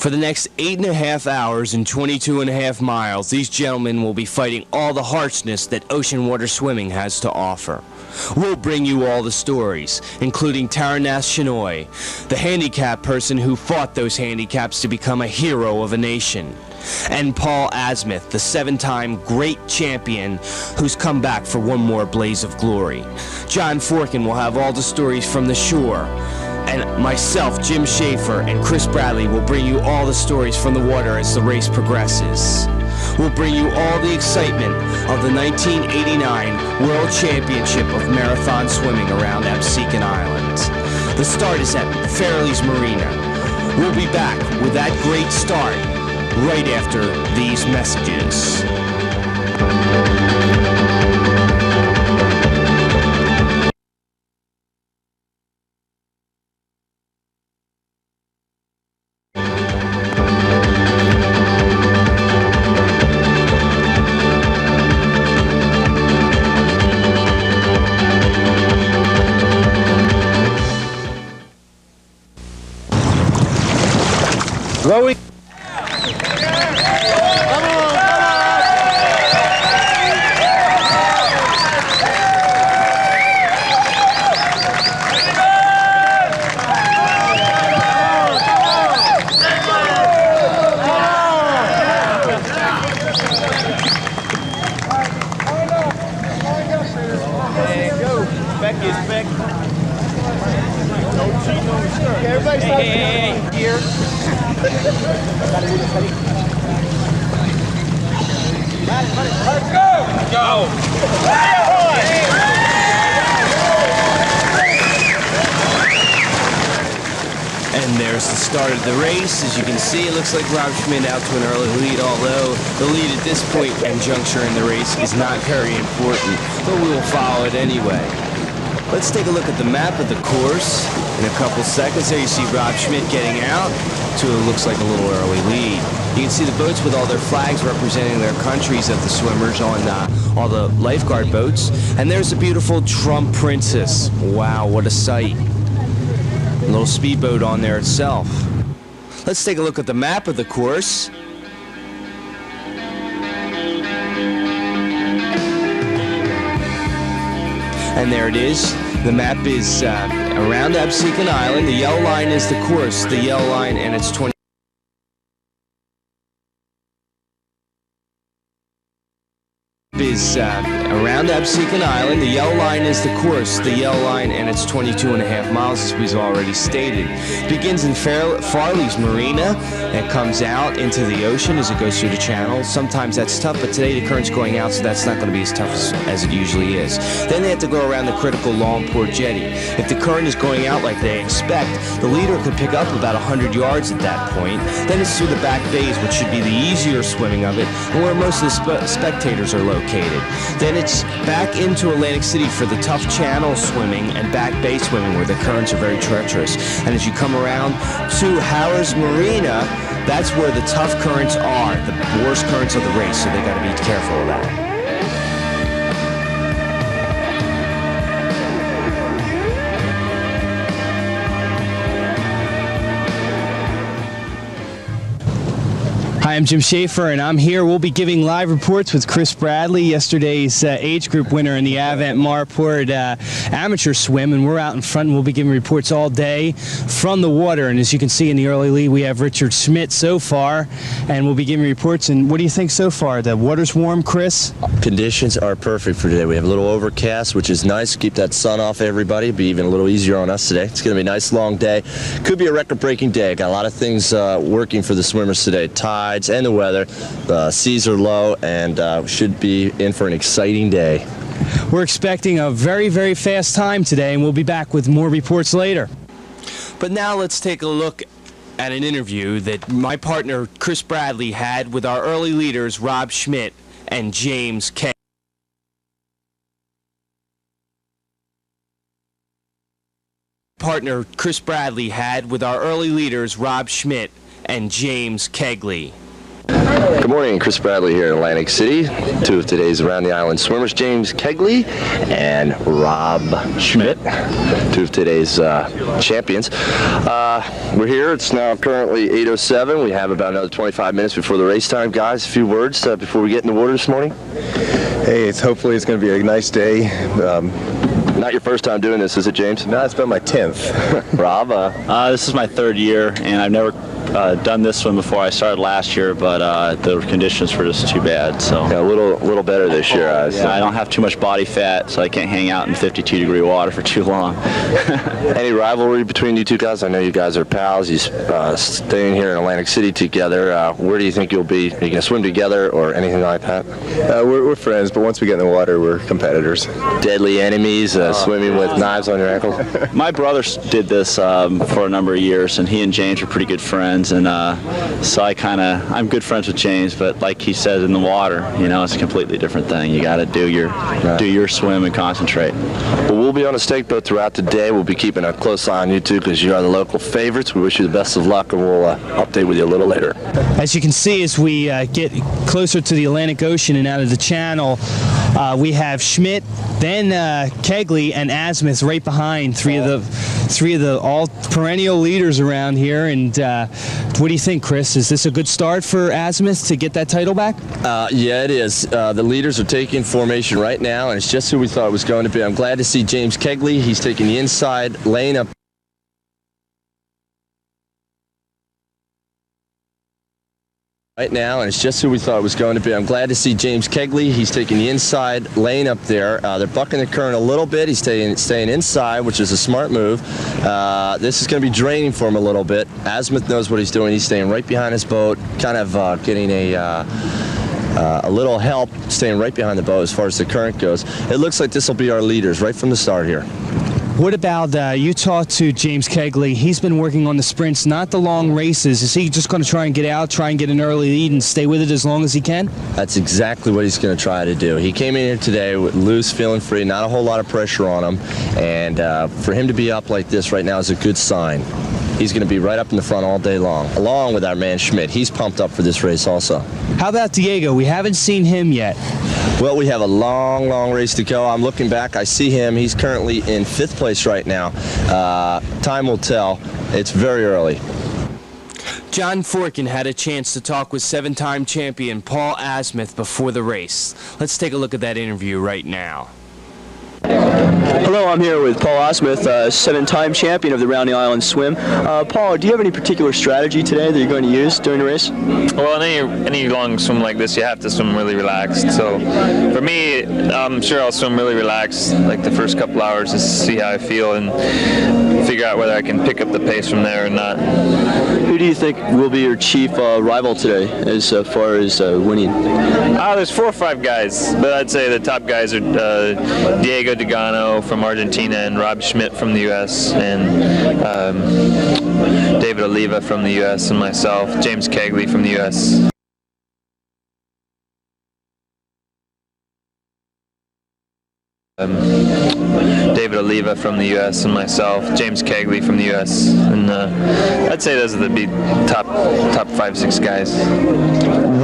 For the next 8.5 hours and 22.5 miles, these gentlemen will be fighting all the harshness that ocean water swimming has to offer. We'll bring you all the stories, including Taranas Shenoy, the handicap person who fought those handicaps to become a hero of a nation, and Paul Asmuth, the 7-time great champion who's come back for one more blaze of glory. John Forkin will have all the stories from the shore, and myself, Jim Schaefer, and Chris Bradley will bring you all the stories from the water as the race progresses. We'll bring you all the excitement of the 1989 World Championship of Marathon Swimming around Absecon Island. The start is at Fairleys Marina. We'll be back with that great start right after these messages. Rowing. Everybody start here. Let's go! And there's the start of the race. As you can see, it looks like Rob Schmidt out to an early lead, although the lead at this point and juncture in the race is not very important, but we will follow it anyway. Let's take a look at the map of the course. In a couple seconds there, you see Rob Schmidt getting out to what looks like a little early lead. You can see the boats with all their flags representing their countries of the swimmers on all the lifeguard boats. And there's the beautiful Trump Princess. Wow, what a sight. A little speedboat on there itself. Let's take a look at the map of the course. And there it is. The map is around Absecon Island. The yellow line is the course. The yellow line, and it's 20. Is around Absecon Island. The yellow line is the course. The yellow line, and it's 22.5 miles, as we've already stated. It begins in Fairleys Marina and comes out into the ocean as it goes through the channel. Sometimes that's tough, but today the current's going out, so that's not going to be as tough as it usually is. Then they have to go around the critical Longport Jetty. If the current is going out like they expect, the leader could pick up about 100 yards at that point. Then it's through the back bays, which should be the easier swimming of it, and where most of the spectators are located. Then it's back into Atlantic City for the tough channel swimming and back bay swimming where the currents are very treacherous. And as you come around to Harrah's Marina, that's where the tough currents are, the worst currents of the race, so they got to be careful of that. Hi, I'm Jim Schaefer, and I'm here. We'll be giving live reports with Chris Bradley, yesterday's age group winner in the Avant Marport amateur swim, and we're out in front, and we'll be giving reports all day from the water. And as you can see in the early lead, we have Richard Schmidt so far, and we'll be giving reports. And what do you think so far? The water's warm, Chris? Conditions are perfect for today. We have a little overcast, which is nice. Keep that sun off everybody. Be even a little easier on us today. It's going to be a nice long day. Could be a record-breaking day. Got a lot of things working for the swimmers today. Tides and the weather. The seas are low, and should be in for an exciting day. We're expecting a very, very fast time today, and we'll be back with more reports later. But now let's take a look at an interview that my partner Chris Bradley had with our early leaders Rob Schmidt and James K. Partner Chris Bradley had with our early leaders Rob Schmidt and James Kegley. Good morning, Chris Bradley here in Atlantic City. Two of today's Around the Island swimmers, James Kegley and Rob Schmidt, two of today's champions. We're here. It's now currently 8:07. We have about another 25 minutes before the race time. Guys, a few words before we get in the water this morning? Hey, hopefully it's going to be a nice day. Not your first time doing this, is it, James? No, it's been my 10th. Rob? This is my third year, and I've never done this one before. I started last year, but the conditions were just too bad. So yeah, a little better this year. Yeah, I don't have too much body fat, so I can't hang out in 52-degree water for too long. Any rivalry between you two guys? I know you guys are pals. You staying here in Atlantic City together. Where do you think you'll be? Are you going to swim together or anything like that? We're friends, but once we get in the water, we're competitors. Deadly enemies, swimming with knives on your ankles? My brother did this for a number of years, and he and James are pretty good friends. And so I'm good friends with James, but like he says, in the water, you know, it's a completely different thing. You got to do your swim and concentrate. Well, we'll be on a stake boat throughout the day. We'll be keeping a close eye on you two because you are the local favorites. We wish you the best of luck, and we'll update with you a little later. As you can see, as we get closer to the Atlantic Ocean and out of the channel, we have Schmidt, then Kegley and Asmuth right behind, three of the all perennial leaders around here. And what do you think, Chris? Is this a good start for Asmuth to get that title back? Yeah, it is. The leaders are taking formation right now, and it's just who we thought it was going to be. I'm glad to see James Kegley. He's taking the inside lane up right now, and it's just who we thought it was going to be. I'm glad to see James Kegley. He's taking the inside lane up there. They're bucking the current a little bit. He's staying inside, which is a smart move. This is going to be draining for him a little bit. Asmuth knows what he's doing. He's staying right behind his boat, kind of getting a little help, staying right behind the boat as far as the current goes. It looks like this will be our leaders right from the start here. What about, you talked to James Kegley. He's been working on the sprints, not the long races. Is he just going to try and get out, try and get an early lead and stay with it as long as he can? That's exactly what he's going to try to do. He came in here today with loose, feeling free, not a whole lot of pressure on him. And for him to be up like this right now is a good sign. He's going to be right up in the front all day long, along with our man Schmidt. He's pumped up for this race also. How about Diego? We haven't seen him yet. Well, we have a long, long race to go. I'm looking back. I see him. He's currently in 5th place right now. Time will tell. It's very early. John Forkin had a chance to talk with 7-time champion Paul Asmuth before the race. Let's take a look at that interview right now. Hello, I'm here with Paul Asmuth, 7-time champion of the Round the Island Swim. Paul, do you have any particular strategy today that you're going to use during the race? Well, in any long swim like this, you have to swim really relaxed. So for me, I'm sure I'll swim really relaxed, like the first couple hours, to see how I feel and figure out whether I can pick up the pace from there or not. Who do you think will be your chief rival today as far as winning? There's 4 or 5 guys, but I'd say the top guys are Diego Degano from Argentina and Rob Schmidt from the U.S. and David Alleva from the U.S. and myself, James Kegley from the U.S. David Alleva from the U.S. and myself, James Kegley from the U.S. and I'd say those are the top 5-6 guys.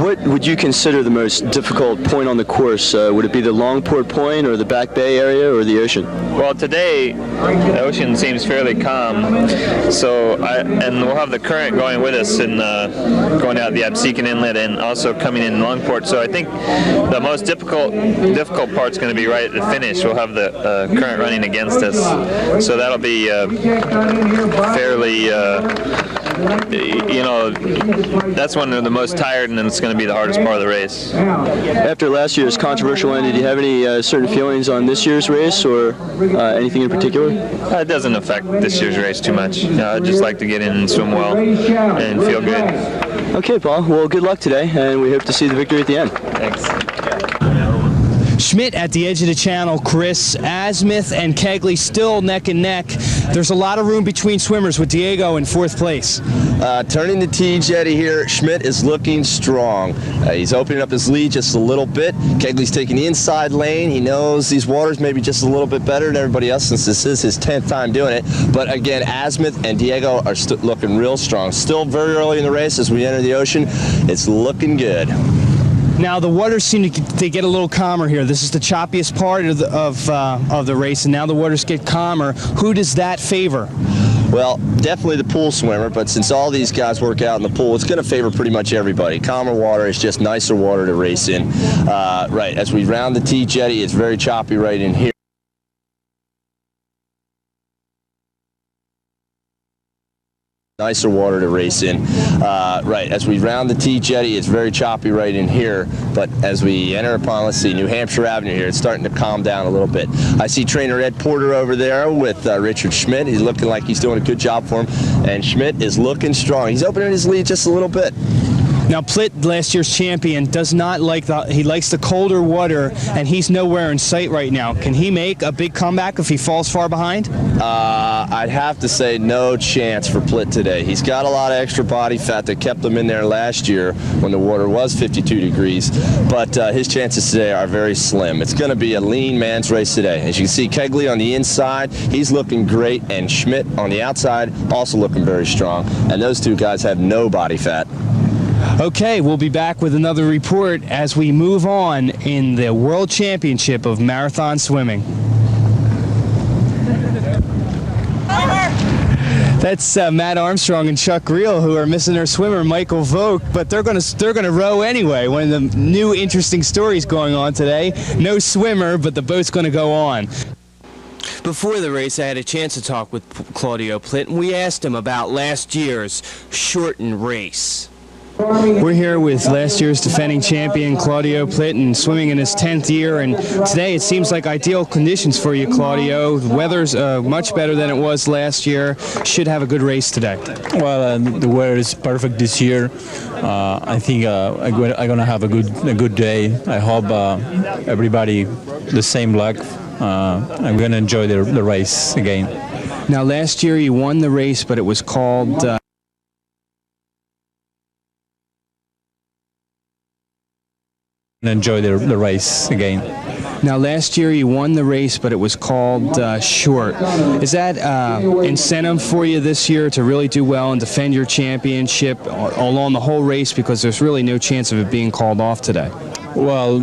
What would you consider the most difficult point on the course? Would it be the Longport Point or the Back Bay area or the ocean? Well, today the ocean seems fairly calm, and we'll have the current going with us and going out the Absecon Inlet and also coming in Longport. So I think the most difficult part's going to be right at the finish. We'll have the current running against us, so that'll be fairly, that's when they're the most tired, and then it's going to be the hardest part of the race. After last year's controversial end, did you have any certain feelings on this year's race or anything in particular? It doesn't affect this year's race too much. I'd just like to get in and swim well and feel good. Okay, Paul. Well, good luck today, and we hope to see the victory at the end. Thanks. Schmidt at the edge of the channel, Chris. Asmuth and Kegley still neck and neck. There's a lot of room between swimmers with Diego in 4th place. Turning the T jetty here, Schmidt is looking strong. He's opening up his lead just a little bit. Kegley's taking the inside lane. He knows these waters may be just a little bit better than everybody else since this is his 10th time doing it. But again, Asmuth and Diego are looking real strong. Still very early in the race as we enter the ocean. It's looking good. Now the waters seem to get a little calmer here. This is the choppiest part of the race, and now the waters get calmer. Who does that favor? Well, definitely the pool swimmer, but since all these guys work out in the pool, it's going to favor pretty much everybody. Calmer water is just nicer water to race in. Right, as we round the T jetty, it's very choppy right in here. Nicer water to race in. Right, as we round the T jetty, it's very choppy right in here, but as we enter upon, let's see, New Hampshire Avenue here, it's starting to calm down a little bit. I see trainer Ed Porter over there with Richard Schmidt. He's looking like he's doing a good job for him, and Schmidt is looking strong. He's opening his lead just a little bit. Now Plitt, last year's champion, does not like he likes the colder water, and he's nowhere in sight right now. Can he make a big comeback if he falls far behind? I'd have to say no chance for Plitt today. He's got a lot of extra body fat that kept him in there last year when the water was 52 degrees, but his chances today are very slim. It's going to be a lean man's race today. As you can see, Kegley on the inside, he's looking great, and Schmidt on the outside also looking very strong, and those two guys have no body fat. Okay, we'll be back with another report as we move on in the World Championship of Marathon Swimming. That's Matt Armstrong and Chuck Reel, who are missing their swimmer Michael Vogt, but they're gonna row anyway. One of the new interesting stories going on today. No swimmer, but the boat's gonna go on. Before the race, I had a chance to talk with Claudio Plitt, and we asked him about last year's shortened race. We're here with last year's defending champion Claudio Plitt, and swimming in his 10th year, and today it seems like ideal conditions for you, Claudio. The weather's much better than it was last year. Should have a good race today. Well, the weather is perfect this year. I think I'm gonna have a good day. I hope everybody the same luck. I'm gonna enjoy the race again. Now last year you won the race, but it was called enjoy the race again. Now last year you won the race, but it was called short. Is that incentive for you this year to really do well and defend your championship along the whole race, because there's really no chance of it being called off today? Well,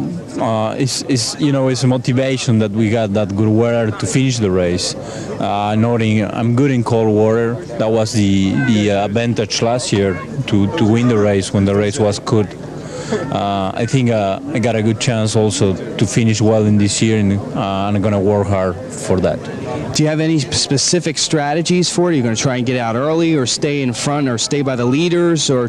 it's a motivation that we got that good weather to finish the race. Knowing I'm good in cold water, that was the advantage last year to win the race when the race was good. I think I got a good chance also to finish well in this year, and I'm going to work hard for that. Do you have any specific strategies for it? Are you going to try and get out early, or stay in front, or stay by the leaders, or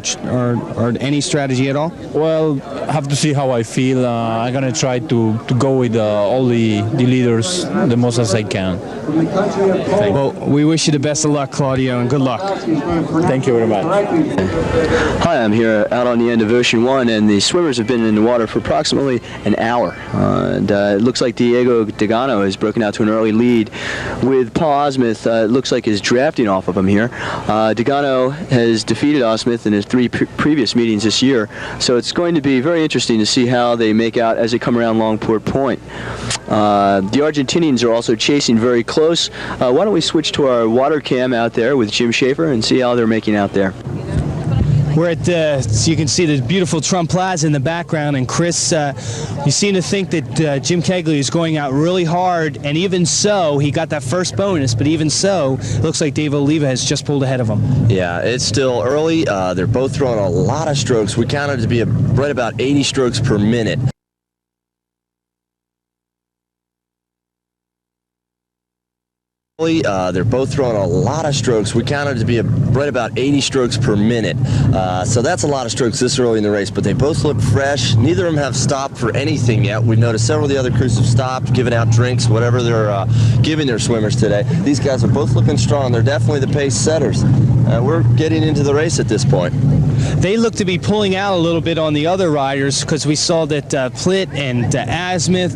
any strategy at all? Well, I have to see how I feel. I'm going to try to go with all the leaders the most as I can. Well, we wish you the best of luck, Claudio, and good luck. Thank you very much. Hi, I'm here out on the end of Ocean 1, and the swimmers have been in the water for approximately an hour. And it looks like Diego Degano has broken out to an early lead with Paul Osmuth. It looks like is drafting off of him here. Degano has defeated Osmuth in his 3 previous meetings this year, so it's going to be very interesting to see how they make out as they come around Longport Point. The Argentinians are also chasing very close. Why don't we switch to our water cam out there with Jim Schaefer and see how they're making out there. We're at, so you can see the beautiful Trump Plaza in the background, and Chris, you seem to think that Jim Kegley is going out really hard, and even so, he got that first bonus, but even so, it looks like Dave Alleva has just pulled ahead of him. Yeah, it's still early. They're both throwing a lot of strokes. We counted it to be right about 80 strokes per minute. They're both throwing a lot of strokes. We counted it to be right about 80 strokes per minute. So that's a lot of strokes this early in the race, but they both look fresh. Neither of them have stopped for anything yet. We've noticed several of the other crews have stopped, giving out drinks, whatever they're giving their swimmers today. These guys are both looking strong. They're definitely the pace setters. We're getting into the race at this point. They look to be pulling out a little bit on the other riders because we saw that Plitt and Asmuth,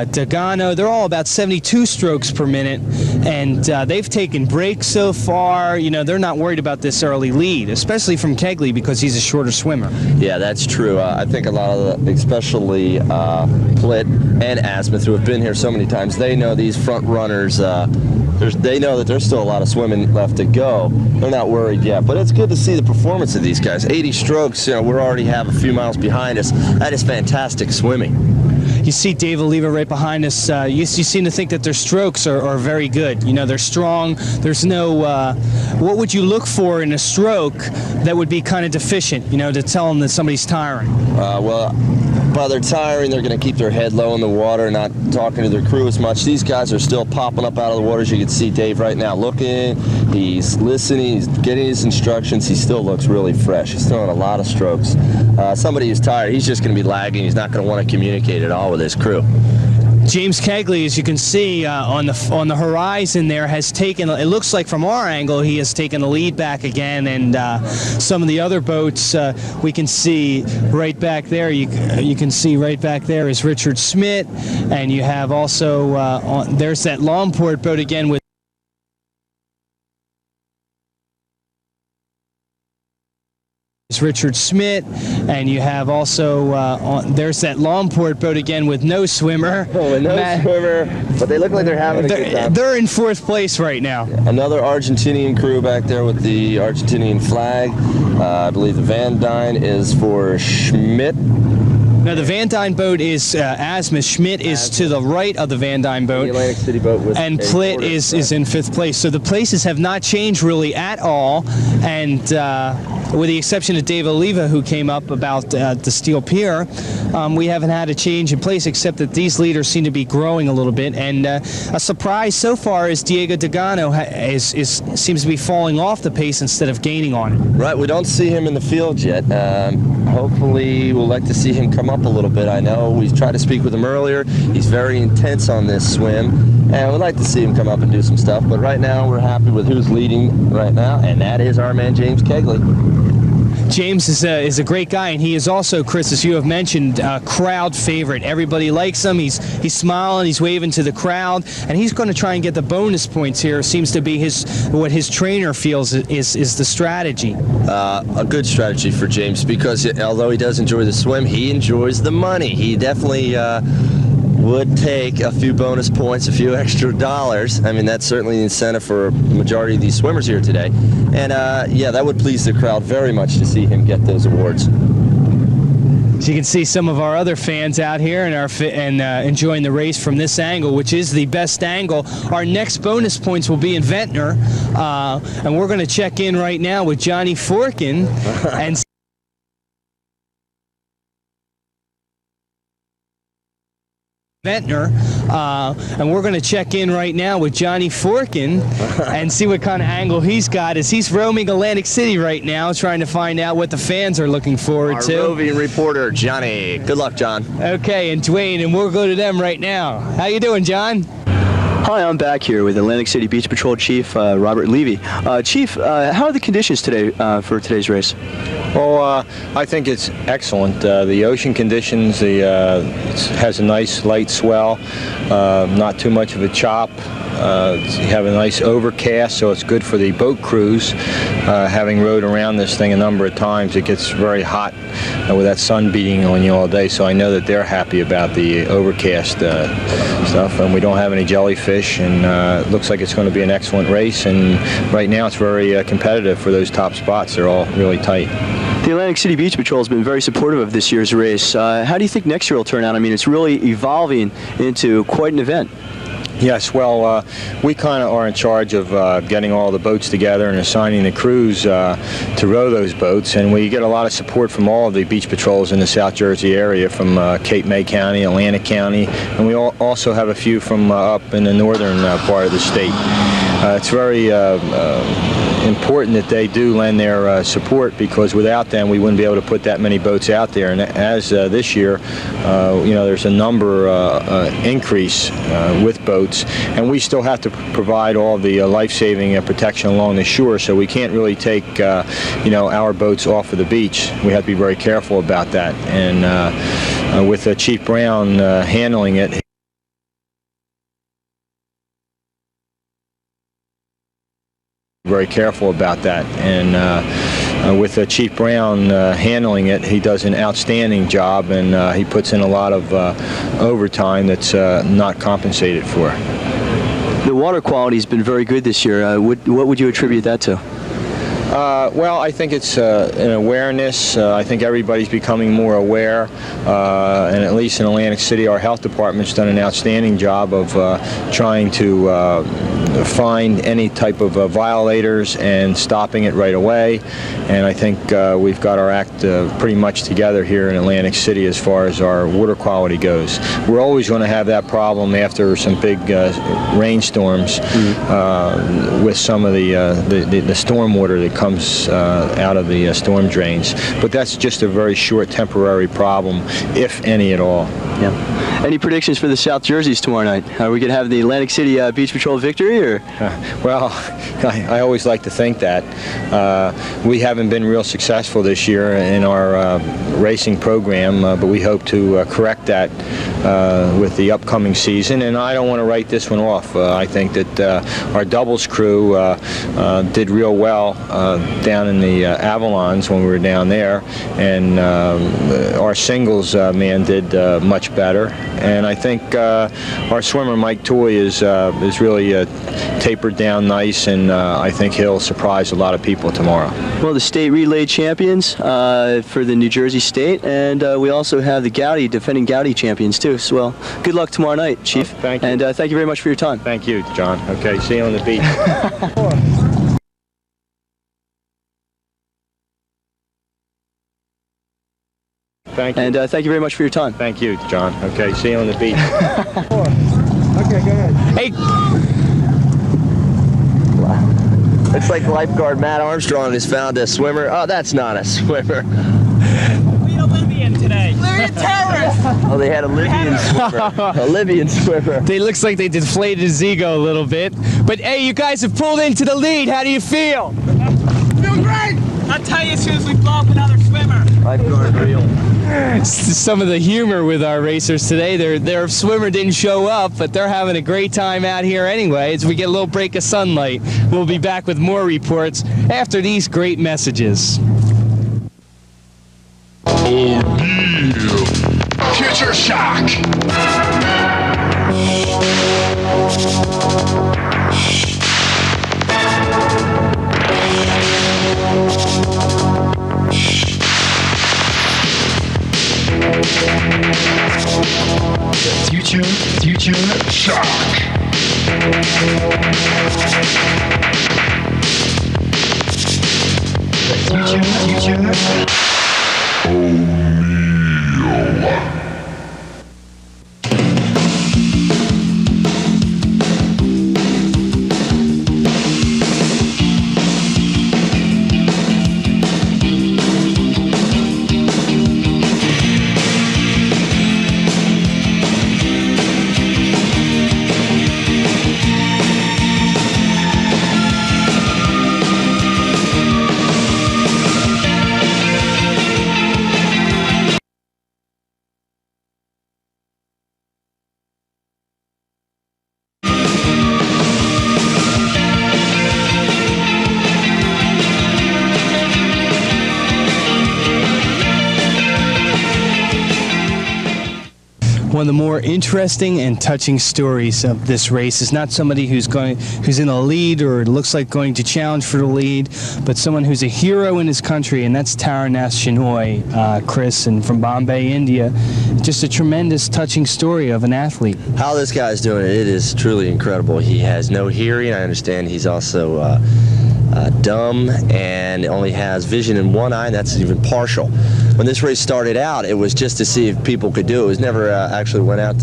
Dogano, they're all about 72 strokes per minute, and they've taken breaks so far. You know, they're not worried about this early lead, especially from Kegley because he's a shorter swimmer. Yeah, that's true. I think a lot of especially Plitt and Asmuth, who have been here so many times, they know these front runners. They know that there's still a lot of swimming left to go. They're not worried yet, but it's good to see the performance of these guys. 80 strokes, you know, we already have a few miles behind us. That is fantastic swimming. You see Dave Alleva right behind us. You seem to think that their strokes are very good. You know, they're strong. There's no, what would you look for in a stroke that would be kind of deficient, you know, to tell them that somebody's tiring? Well, while they're tiring, they're going to keep their head low in the water, not talking to their crew as much. These guys are still popping up out of the water. As you can see Dave right now looking, he's listening, he's getting his instructions. He still looks really fresh. He's throwing a lot of strokes. Somebody who's tired, he's just going to be lagging. He's not going to want to communicate at all with his crew. James Kegley, as you can see on the horizon there, has taken, it looks like from our angle, he has taken the lead back again, and some of the other boats we can see right back there, you can see right back there is Richard Schmidt, and you have also, there's that Longport boat again with Richard Schmidt, and you have also there's that Longport boat again with no swimmer. Oh, no swimmer, but they look like they're having a good time. They're in fourth place right now. Another Argentinian crew back there with the Argentinian flag. I believe the Van Dyne is for Schmidt. No, the Van Dyne boat is Asmuth. Schmidt is to the right of the Van Dyne boat. The Atlantic City boat with and Plitt is in fifth place. So the places have not changed really at all, and with the exception of Dave Alleva, who came up about the Steel Pier, we haven't had a change in place, except that these leaders seem to be growing a little bit. And a surprise so far is Diego Dogano seems to be falling off the pace instead of gaining on it. Right, we don't see him in the field yet. Hopefully we'll like to see him come up a little bit. I know we tried to speak with him earlier. He's very intense on this swim, and we'd like to see him come up and do some stuff. But right now we're happy with who's leading right now, and that is our man James Kegley. James is a great guy, and he is also, Chris, as you have mentioned, a crowd favorite. Everybody likes him. He's smiling, he's waving to the crowd, and he's going to try and get the bonus points here. Seems to be what his trainer feels is the strategy. A good strategy for James, because although he does enjoy the swim, he enjoys the money. He definitely would take a few bonus points, a few extra dollars. I mean, that's certainly the incentive for the majority of these swimmers here today. And yeah, that would please the crowd very much to see him get those awards. So you can see some of our other fans out here and enjoying the race from this angle, which is the best angle. Our next bonus points will be in Ventnor, and we're going to check in right now with Johnny Forkin and Ventnor, and we're going to check in right now with Johnny Forkin and see what kind of angle he's got as he's roaming Atlantic City right now, trying to find out what the fans are looking forward to. Our roving reporter, Johnny. Good luck, John. Okay, and Dwayne, and we'll go to them right now. How you doing, John? Hi, I'm back here with Atlantic City Beach Patrol Chief Robert Levy. Chief, how are the conditions today for today's race? Well, I think it's excellent. The ocean conditions, has a nice light swell, not too much of a chop. You have a nice overcast, so it's good for the boat crews. Having rode around this thing a number of times, it gets very hot with that sun beating on you all day, so I know that they're happy about the overcast stuff, and we don't have any jellyfish, and it looks like it's going to be an excellent race, and right now it's very competitive for those top spots. They're all really tight. The Atlantic City Beach Patrol has been very supportive of this year's race. How do you think next year will turn out? I mean, it's really evolving into quite an event. Yes, well, we kind of are in charge of getting all the boats together and assigning the crews to row those boats, and we get a lot of support from all of the beach patrols in the South Jersey area, from Cape May County, Atlantic County, and we also have a few from up in the northern part of the state. It's very important that they do lend their support, because without them we wouldn't be able to put that many boats out there. And as this year, you know, there's a number increase with boats, and we still have to provide all the life-saving protection along the shore, so we can't really take you know, our boats off of the beach. We have to be very careful about that, and with Chief Brown handling it, very careful about that, and with Chief Brown handling it, he does an outstanding job, and he puts in a lot of overtime that's not compensated for. The water quality has been very good this year. What would you attribute that to? Well, I think it's an awareness. I think everybody's becoming more aware, and at least in Atlantic City, our health department's done an outstanding job of trying to find any type of violators and stopping it right away. And I think we've got our act pretty much together here in Atlantic City as far as our water quality goes. We're always going to have that problem after some big rainstorms with some of the storm water that comes out of the storm drains. But that's just a very short temporary problem, if any at all. Yeah. Any predictions for the South Jerseys tomorrow night? Are we going to have the Atlantic City Beach Patrol victory, or? Well, I always like to think that. We haven't been real successful this year in our racing program, but we hope to correct that with the upcoming season, and I don't want to write this one off. I think that our doubles crew did real well down in the Avalons when we were down there, and our singles man did much better. And I think our swimmer Mike Toy is really tapered down nice, and I think he'll surprise a lot of people tomorrow. Well, the state relay champions for the New Jersey State, and we also have the Gowdy, defending Gowdy champions too. So, well, good luck tomorrow night, Chief. Thank you. And thank you very much for your time. Thank you, John. Okay, see you on the beach. Thank you. And thank you very much for your time. Thank you, John. Okay, see you on the beach. Okay, go ahead. Hey, It's like lifeguard Matt Armstrong has found a swimmer. Oh, that's not a swimmer. We had a Libyan today. Libyan terrorist! Oh, they had a Libyan swimmer. A Libyan swimmer. they looks like they deflated his ego a little bit. But hey, you guys have pulled into the lead. How do you feel? Feeling great! I'll tell you as soon as we blow up another swimmer. Lifeguard real. Some of the humor with our racers today. Their swimmer didn't show up, but they're having a great time out here anyway. As we get a little break of sunlight, we'll be back with more reports after these great messages. Future shock. Future shock. Future. O'Neal. One of the more interesting and touching stories of this race is not somebody who's in the lead or looks like going to challenge for the lead, but someone who's a hero in his country, and that's Taran Shenoy, Chris, and from Bombay, India. Just a tremendous, touching story of an athlete. How this guy's doing it is truly incredible. He has no hearing. I understand he's also dumb and only has vision in one eye, and that's even partial. When this race started out, it was just to see if people could do it. It was never actually went out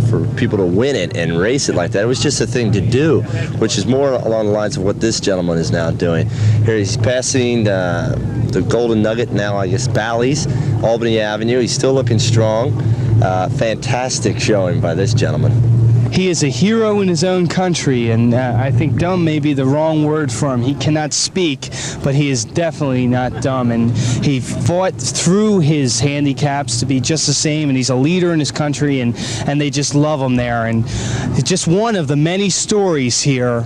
for people to win it and race it like that. It was just a thing to do, which is more along the lines of what this gentleman is now doing. Here he's passing the Golden Nugget, now I guess Bally's, Albany Avenue. He's still looking strong. Fantastic showing by this gentleman. He is a hero in his own country, and I think dumb may be the wrong word for him. He cannot speak, but he is definitely not dumb, and he fought through his handicaps to be just the same, and he's a leader in his country, and they just love him there. And it's just one of the many stories here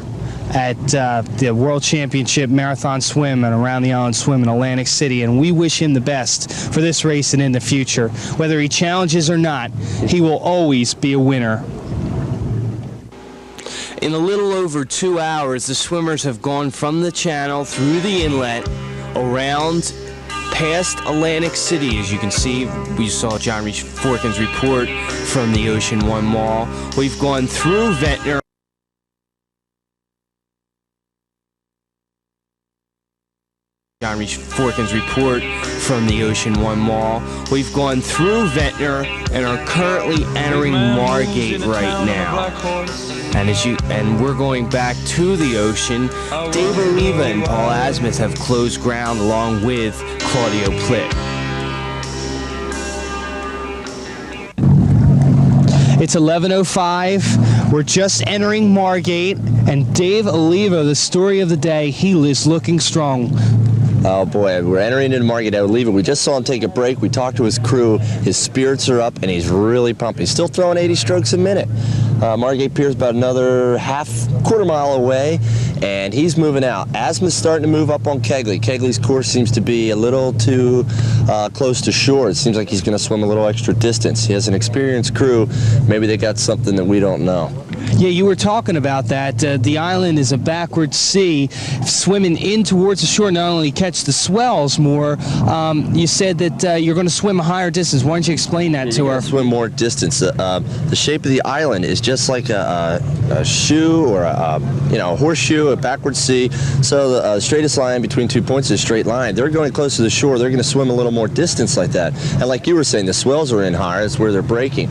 at the World Championship Marathon Swim and Around the Island Swim in Atlantic City, and we wish him the best for this race and in the future. Whether he challenges or not, he will always be a winner. In a little over 2 hours, the swimmers have gone from the channel through the inlet, around past Atlantic City. As you can see, we saw John Forkin's report from the Ocean One Mall. We've gone through Ventnor. John Forkin's report from the Ocean One Mall. We've gone through Ventnor and are currently entering Margate right now. And we're going back to the ocean. Dave Alleva and Paul Asmuth have closed ground along with Claudio Plitt. It's 11:05. We're just entering Margate, and Dave Alleva, the story of the day, he is looking strong. Oh boy, we're entering into Margate. Alleva. We just saw him take a break. We talked to his crew. His spirits are up, and he's really pumped. He's still throwing 80 strokes a minute. Margate Pier's about another quarter mile away, and he's moving out. Asmuth's starting to move up on Kegley. Kegley's course seems to be a little too close to shore. It seems like he's going to swim a little extra distance. He has an experienced crew. Maybe they got something that we don't know. Yeah, you were talking about that. The island is a backward sea. Swimming in towards the shore, not only catch the swells more, you said that you're going to swim a higher distance. Why don't you explain that to our... Swim more distance. The shape of the island is just like a shoe or a horseshoe, a backward sea. So the straightest line between 2 points is a straight line. They're going close to the shore. They're going to swim a little more distance like that. And like you were saying, the swells are in higher. That's where they're breaking.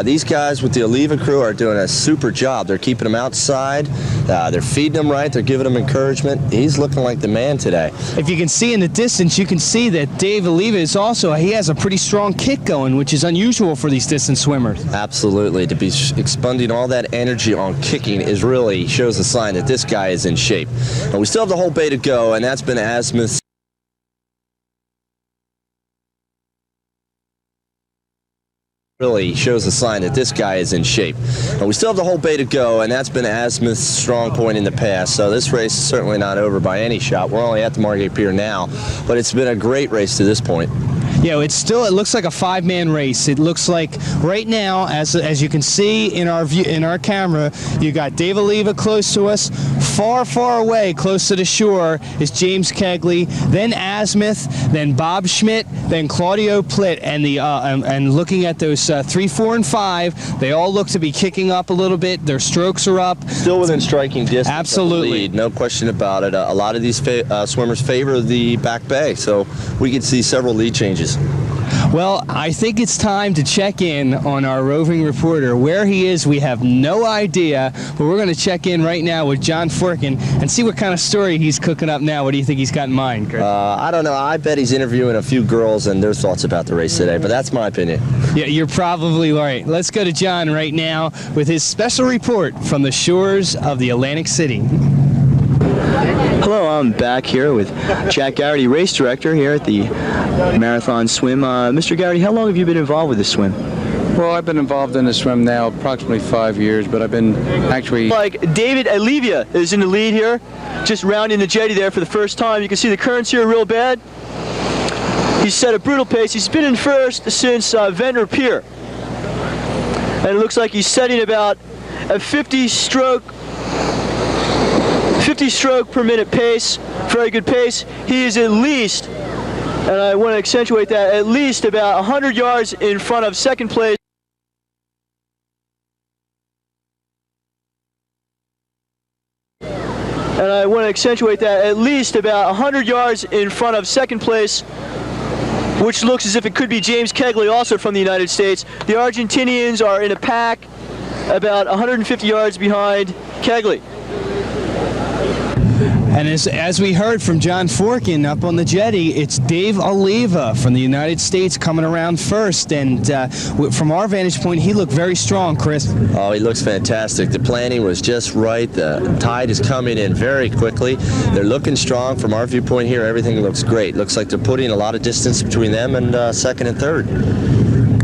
These guys with the Alleva crew are doing a super job. They're keeping them outside. They're feeding them right. They're giving them encouragement. He's looking like the man today. If you can see in the distance, you can see that Dave Alleva is also, he has a pretty strong kick going, which is unusual for these distance swimmers. Absolutely. To be expending all that energy on kicking is really shows a sign that this guy is in shape. And we still have the whole bay to go, and that's been Asmuth's. Really shows a sign that this guy is in shape. And we still have the whole bay to go, and that's been Asmuth's strong point in the past. So this race is certainly not over by any shot. We're only at the Margate Pier now, but it's been a great race to this point. Yeah, it looks like a five-man race. It looks like right now, as you can see in our view, in our camera, you got Dave Alleva close to us. Far away, close to the shore, is James Kegley, then Asmuth, then Bob Schmidt, then Claudio Plitt, and and looking at those 3, 4, and 5, they all look to be kicking up a little bit. Their strokes are up. Still within striking distance. Absolutely, no question about it. A lot of these swimmers favor the back bay, so we could see several lead changes. Well, I think it's time to check in on our roving reporter. Where he is, we have no idea, but we're going to check in right now with John Forkin and see what kind of story he's cooking up now. What do you think he's got in mind, Chris? I don't know. I bet he's interviewing a few girls and their thoughts about the race today, but that's my opinion. Yeah, you're probably right. Let's go to John right now with his special report from the shores of the Atlantic City. Hello, I'm back here with Jack Garrity, race director here at the Marathon Swim. Mr. Garrity, how long have you been involved with this swim? Well, I've been involved in the swim now approximately 5 years, but I've been actually... Like David Alleva is in the lead here, just rounding the jetty there for the first time. You can see the currents here real bad. He's set a brutal pace. He's been in first since Ventnor Pier. and it looks like he's setting about a 50 stroke per minute pace. Very good pace. He is at least, and I want to accentuate that, at least about 100 yards in front of second place. And I want to accentuate that, at least about 100 yards in front of second place, which looks as if it could be James Kegley, also from the United States. The Argentinians are in a pack about 150 yards behind Kegley. And as we heard from John Forkin up on the jetty, it's Dave Alleva from the United States coming around first. And from our vantage point, he looked very strong, Chris. Oh, he looks fantastic. The planning was just right. The tide is coming in very quickly. They're looking strong. From our viewpoint here, everything looks great. Looks like they're putting a lot of distance between them and second and third.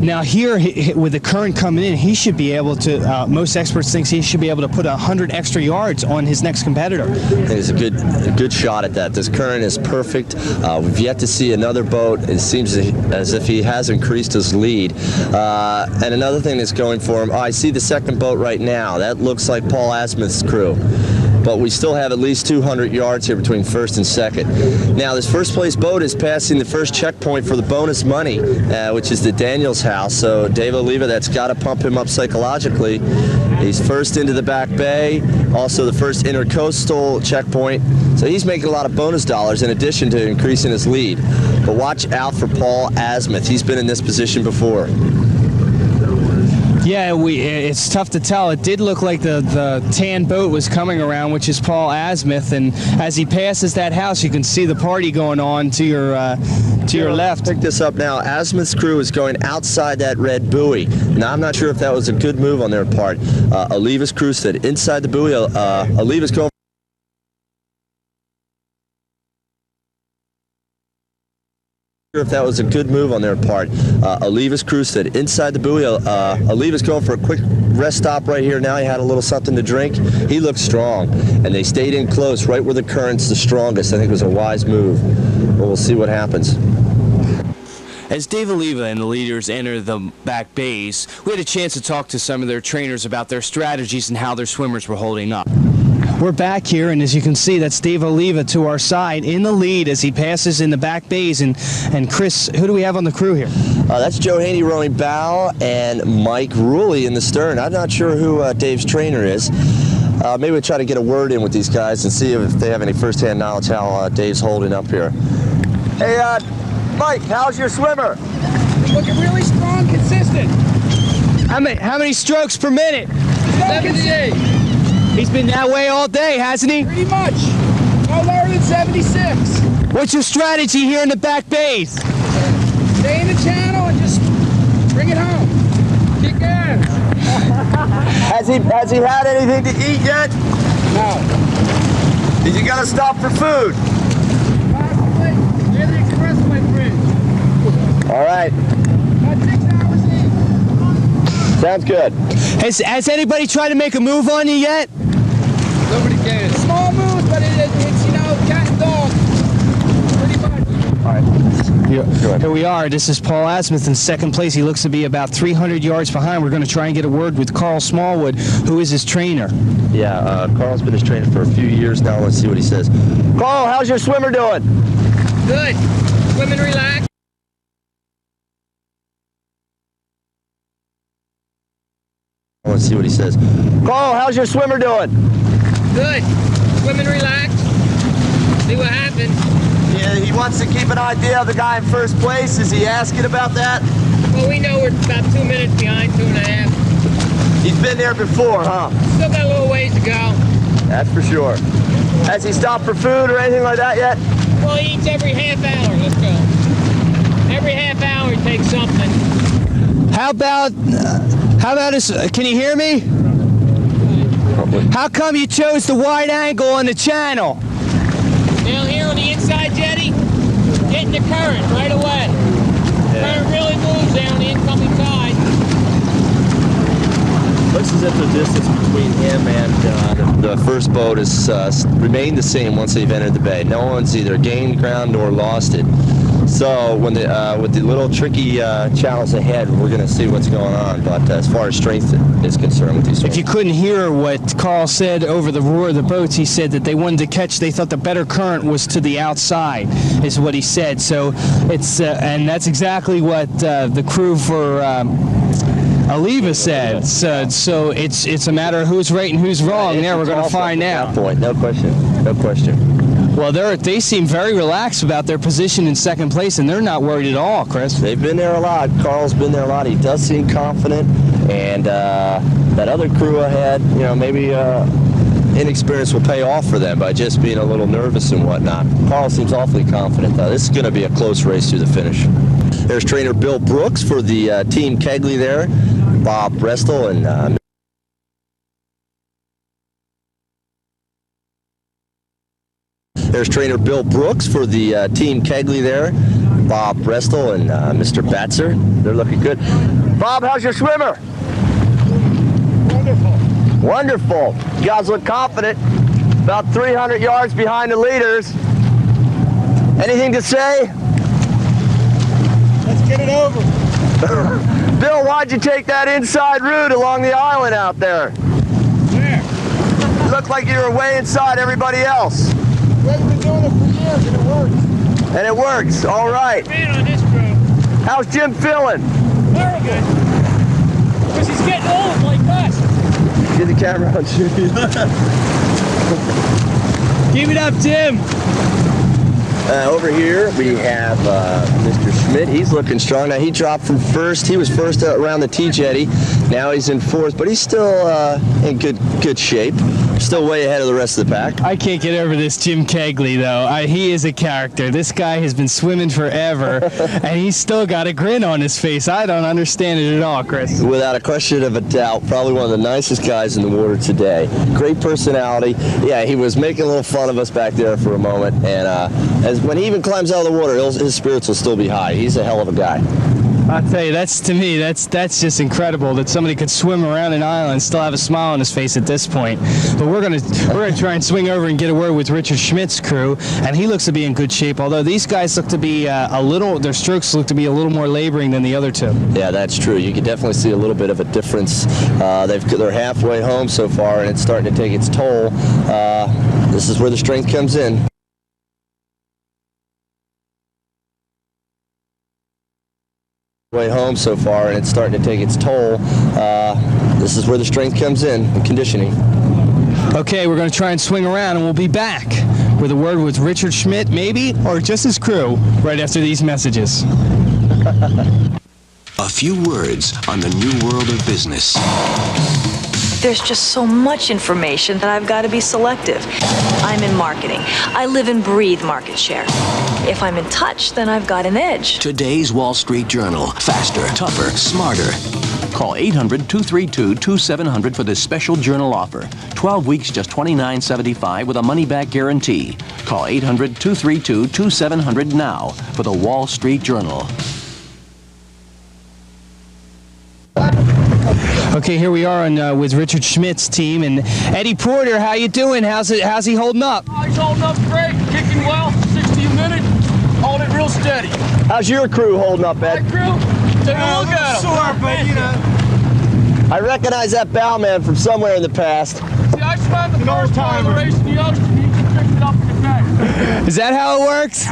Now here, with the current coming in, he should be able to, most experts think he should be able to put 100 extra yards on his next competitor. I think it's a good shot at that. This current is perfect. We've yet to see another boat. It seems as if he has increased his lead. And another thing that's going for him, I see the second boat right now. That looks like Paul Asmuth's crew. But we still have at least 200 yards here between first and second. Now, this first place boat is passing the first checkpoint for the bonus money, which is the Daniels house. So Dave Alleva, that's got to pump him up psychologically. He's first into the back bay, also the first intercoastal checkpoint. So he's making a lot of bonus dollars in addition to increasing his lead. But watch out for Paul Asmuth. He's been in this position before. Yeah, it's tough to tell. It did look like the tan boat was coming around, which is Paul Asmuth, and as he passes that house, you can see the party going on to your left. Pick this up now. Asmuth's crew is going outside that red buoy. Now, I'm not sure if that was a good move on their part. Alleva's crew stood inside the buoy. Alleva's going. If that was a good move on their part. Alleva's crew stood inside the buoy. Alleva's going for a quick rest stop right here now. He had a little something to drink. He looked strong, and they stayed in close right where the current's the strongest. I think it was a wise move, but we'll see what happens. As Dave Alleva and the leaders enter the back bays, we had a chance to talk to some of their trainers about their strategies and how their swimmers were holding up. We're back here, and as you can see, that's Dave Alleva to our side in the lead as he passes in the back bays. And Chris, who do we have on the crew here? That's Joe Haney rowing bow and Mike Ruley in the stern. I'm not sure who Dave's trainer is. Maybe we'll try to get a word in with these guys and see if they have any first-hand knowledge how Dave's holding up here. Hey, Mike, how's your swimmer? Looking really strong, consistent. How many strokes per minute? 78. He's been that way all day, hasn't he? Pretty much. No lower than 76. What's your strategy here in the back bays? Stay in the channel and just bring it home. Kick ass. Has he had anything to eat yet? No. Did you gotta stop for food? Near the expressway bridge. All right. About 6 hours in. Sounds good. Has anybody tried to make a move on you yet? Nobody can. Small moves, but it's, you know, cat and dog. Pretty much. All right. Here we are. This is Paul Asmuth in second place. He looks to be about 300 yards behind. We're going to try and get a word with Carl Smallwood, who is his trainer. Yeah, Carl's been his trainer for a few years now. Let's see what he says. Carl, how's your swimmer doing? Good. Swimming relaxed. Let's see what he says. Carl, how's your swimmer doing? Good. Swimming relaxed. See what happens. Yeah, he wants to keep an idea of the guy in first place. Is he asking about that? Well, we know we're about 2 minutes behind, 2.5. He's been there before, huh? Still got a little ways to go. That's for sure. Has he stopped for food or anything like that yet? Well, he eats every half hour. Let's go. Every half hour he takes something. How about this? Can you hear me? How come you chose the wide angle on the channel? Down here on the inside jetty, hitting the current right away. Yeah. Current really moves there on the incoming tide. Looks as if the distance between him and the first boat has remained the same once they've entered the bay. No one's either gained ground nor lost it. So when with the little tricky challenge ahead, we're going to see what's going on. But as far as strength is concerned with these, if you couldn't hear what Carl said over the roar of the boats, he said that they wanted to catch. They thought the better current was to the outside, is what he said. So it's and that's exactly what the crew for Alleva said. So it's a matter of who's right and who's wrong. There, we're going to find out. Point, no question, no question. Well, they seem very relaxed about their position in second place, and they're not worried at all, Chris. They've been there a lot. Carl's been there a lot. He does seem confident, and that other crew ahead, you know, maybe inexperience will pay off for them by just being a little nervous and whatnot. Carl seems awfully confident, though. This is going to be a close race to the finish. There's trainer Bill Brooks for the Team Kegley there, Bob Brestel, and there's trainer Bill Brooks for the Team Kegley there, Bob Brestel, and Mr. Batzer. They're looking good. Bob, how's your swimmer? Wonderful. Wonderful. You guys look confident. About 300 yards behind the leaders. Anything to say? Let's get it over. Bill, why'd you take that inside route along the island out there? Where? You look like you were way inside everybody else. We've been doing it for years and it works. And it works. All right. Man on this crew. How's Jim feeling? Very good. Because he's getting old like us. Get the camera on, Jimmy. Give it up, Jim. Over here we have Mr. Schmidt. He's looking strong. Now he dropped from first. He was first around the T-jetty. Now he's in fourth, but he's still in good shape. Still way ahead of the rest of the pack. I can't get over this Jim Kegley, though. He is a character. This guy has been swimming forever, and he's still got a grin on his face. I don't understand it at all, Chris. Without a question of a doubt, probably one of the nicest guys in the water today. Great personality. Yeah, he was making a little fun of us back there for a moment, and when he even climbs out of the water, his spirits will still be high. He's a hell of a guy. I'll tell you, that's just incredible that somebody could swim around an island and still have a smile on his face at this point. But we're gonna try and swing over and get a word with Richard Schmidt's crew, and he looks to be in good shape. Although these guys look to be their strokes look to be a little more laboring than the other two. Yeah, that's true. You can definitely see a little bit of a difference. They're halfway home so far, and it's starting to take its toll. This is where the strength comes in. Way home so far, and it's starting to take its toll. This is where the strength comes in, conditioning. Okay, we're going to try and swing around, and we'll be back with a word with Richard Schmidt, maybe, or just his crew, right after these messages. A few words on the new world of business. There's just so much information that I've got to be selective. I'm in marketing. I live and breathe market share. If I'm in touch, then I've got an edge. Today's Wall Street Journal. Faster, tougher, smarter. Call 800-232-2700 for this special Journal offer. 12 weeks, just $29.75 with a money-back guarantee. Call 800-232-2700 now for the Wall Street Journal. Okay, here we are with Richard Schmidt's team, and Eddie Porter. How you doing? How's he holding up? Oh, he's holding up great, kicking well, 60 a minute, holding it real steady. How's your crew holding up, Ed? My crew, take a look at him. Sore, but you know. I recognize that bowman from somewhere in the past. See, I swam the first part of the race in the ocean. He just picked it up in the back. Is that how it works?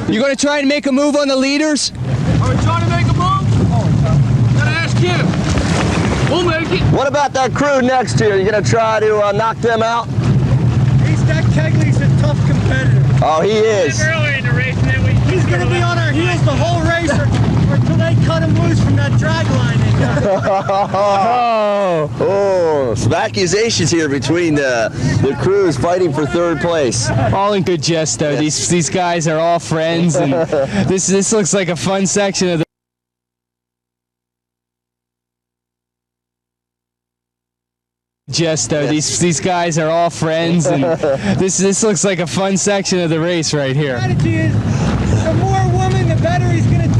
You going to try and make a move on the leaders? Are we trying to make a move? Gotta ask him. We'll make it. What about that crew next to you? You going to try to knock them out? That Kegley's a tough competitor. Oh, he is. Earlier in the race, and then He's going to be on our heels the whole race until they cut him loose from that drag line. Some accusations here between the crews fighting for third place. All in good jest, though. Yes. These guys are all friends, and this looks like a fun section of the these guys are all friends, and this looks like a fun section of the race right here. The strategy is the more women, the better he's going to do.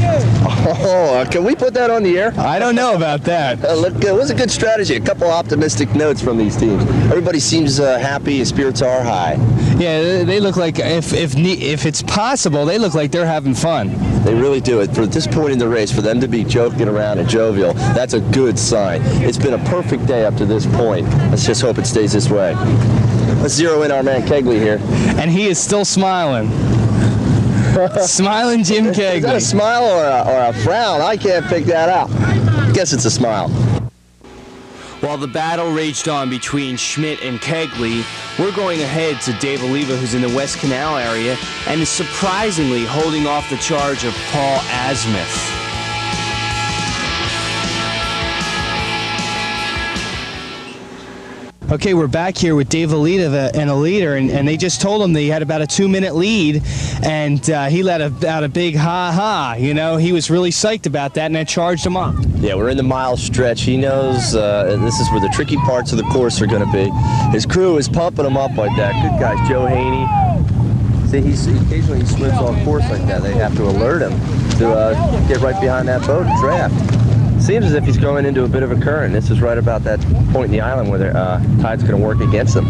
Oh, can we put that on the air? I don't know about that. Look, it was a good strategy. A couple optimistic notes from these teams. Everybody seems happy and spirits are high. Yeah, they look like, if it's possible, they look like they're having fun. They really do. It. For this point in the race, for them to be joking around and jovial, that's a good sign. It's been a perfect day up to this point. Let's just hope it stays this way. Let's zero in our man Kegley here. And he is still smiling. Smiling Jim Kegley. Is that a smile or a frown? I can't pick that out. I guess it's a smile. While the battle raged on between Schmidt and Kegley, we're going ahead to Dave Alleva, who's in the West Canal area, and is surprisingly holding off the charge of Paul Asmuth. Okay, we're back here with Dave Alleva and a leader, and they just told him they had about a 2-minute lead, and he let out a big ha-ha. You know, he was really psyched about that, and that charged him up. Yeah, we're in the mile stretch. He knows this is where the tricky parts of the course are going to be. His crew is pumping him up like that. Good guys, Joe Haney. See, occasionally he swims off course like that. They have to alert him to get right behind that boat and draft. Seems as if he's going into a bit of a current. This is right about that point in the island where the tide's going to work against him.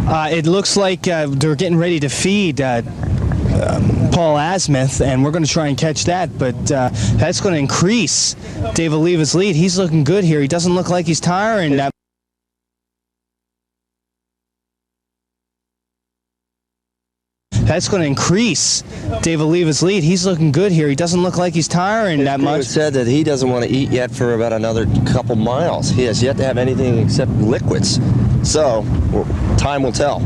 It looks like they're getting ready to feed Paul Asmuth, and we're going to try and catch that, but that's going to increase Dave Alleva's lead. He's looking good here. He doesn't look like he's tiring. That's going to increase Dave Alleva's lead. He's looking good here. He doesn't look like he's tiring that much. He said that he doesn't want to eat yet for about another couple miles. He has yet to have anything except liquids. So, time will tell.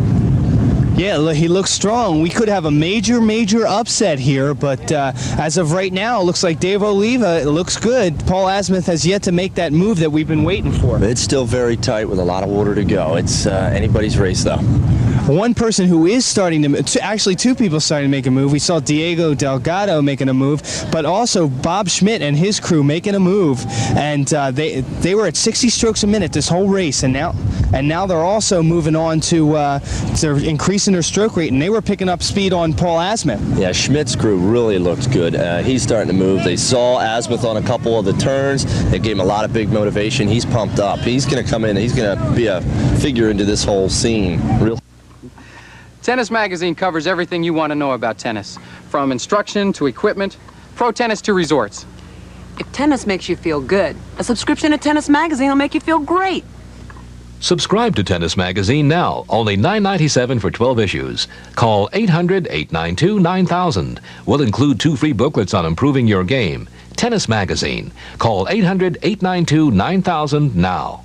Yeah, he looks strong. We could have a major upset here, but as of right now, it looks like Dave Alleva looks good. Paul Asmuth has yet to make that move that we've been waiting for. It's still very tight with a lot of water to go. It's anybody's race, though. One person who is starting to, actually two people starting to make a move. We saw Diego Delgado making a move, but also Bob Schmidt and his crew making a move. And they were at 60 strokes a minute this whole race, and now they're also moving on to they're increasing their stroke rate, and they were picking up speed on Paul Asmuth. Yeah, Schmidt's crew really looked good. He's starting to move. They saw Asmuth on a couple of the turns. They gave him a lot of big motivation. He's pumped up. He's going to come in. He's going to be a figure into this whole scene. Tennis Magazine covers everything you want to know about tennis, from instruction to equipment, pro tennis to resorts. If tennis makes you feel good, a subscription to Tennis Magazine will make you feel great. Subscribe to Tennis Magazine now, only $9.97 for 12 issues. Call 800-892-9000. We'll include 2 free booklets on improving your game. Tennis Magazine. Call 800-892-9000 now.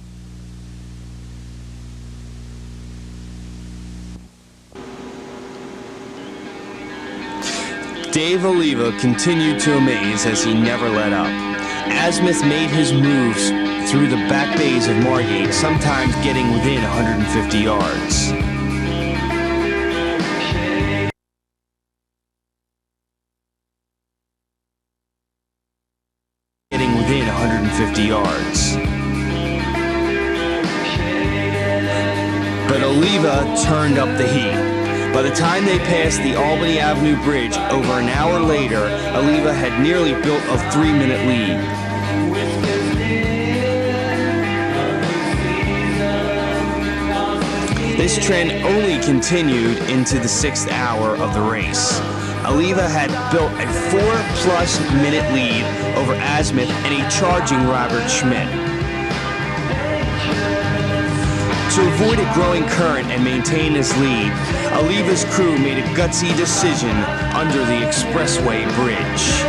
Dave Alleva continued to amaze as he never let up. Asmuth made his moves through the back bays of Margate, sometimes getting within 150 yards. Getting within 150 yards. But Alleva turned up the heat. By the time they passed the Albany Avenue Bridge, over an hour later, Alleva had nearly built a 3-minute lead. This trend only continued into the 6th hour of the race. Alleva had built a 4+ minute lead over Asmuth and a charging Robert Schmidt. To avoid a growing current and maintain his lead, Alleva's crew made a gutsy decision under the expressway bridge.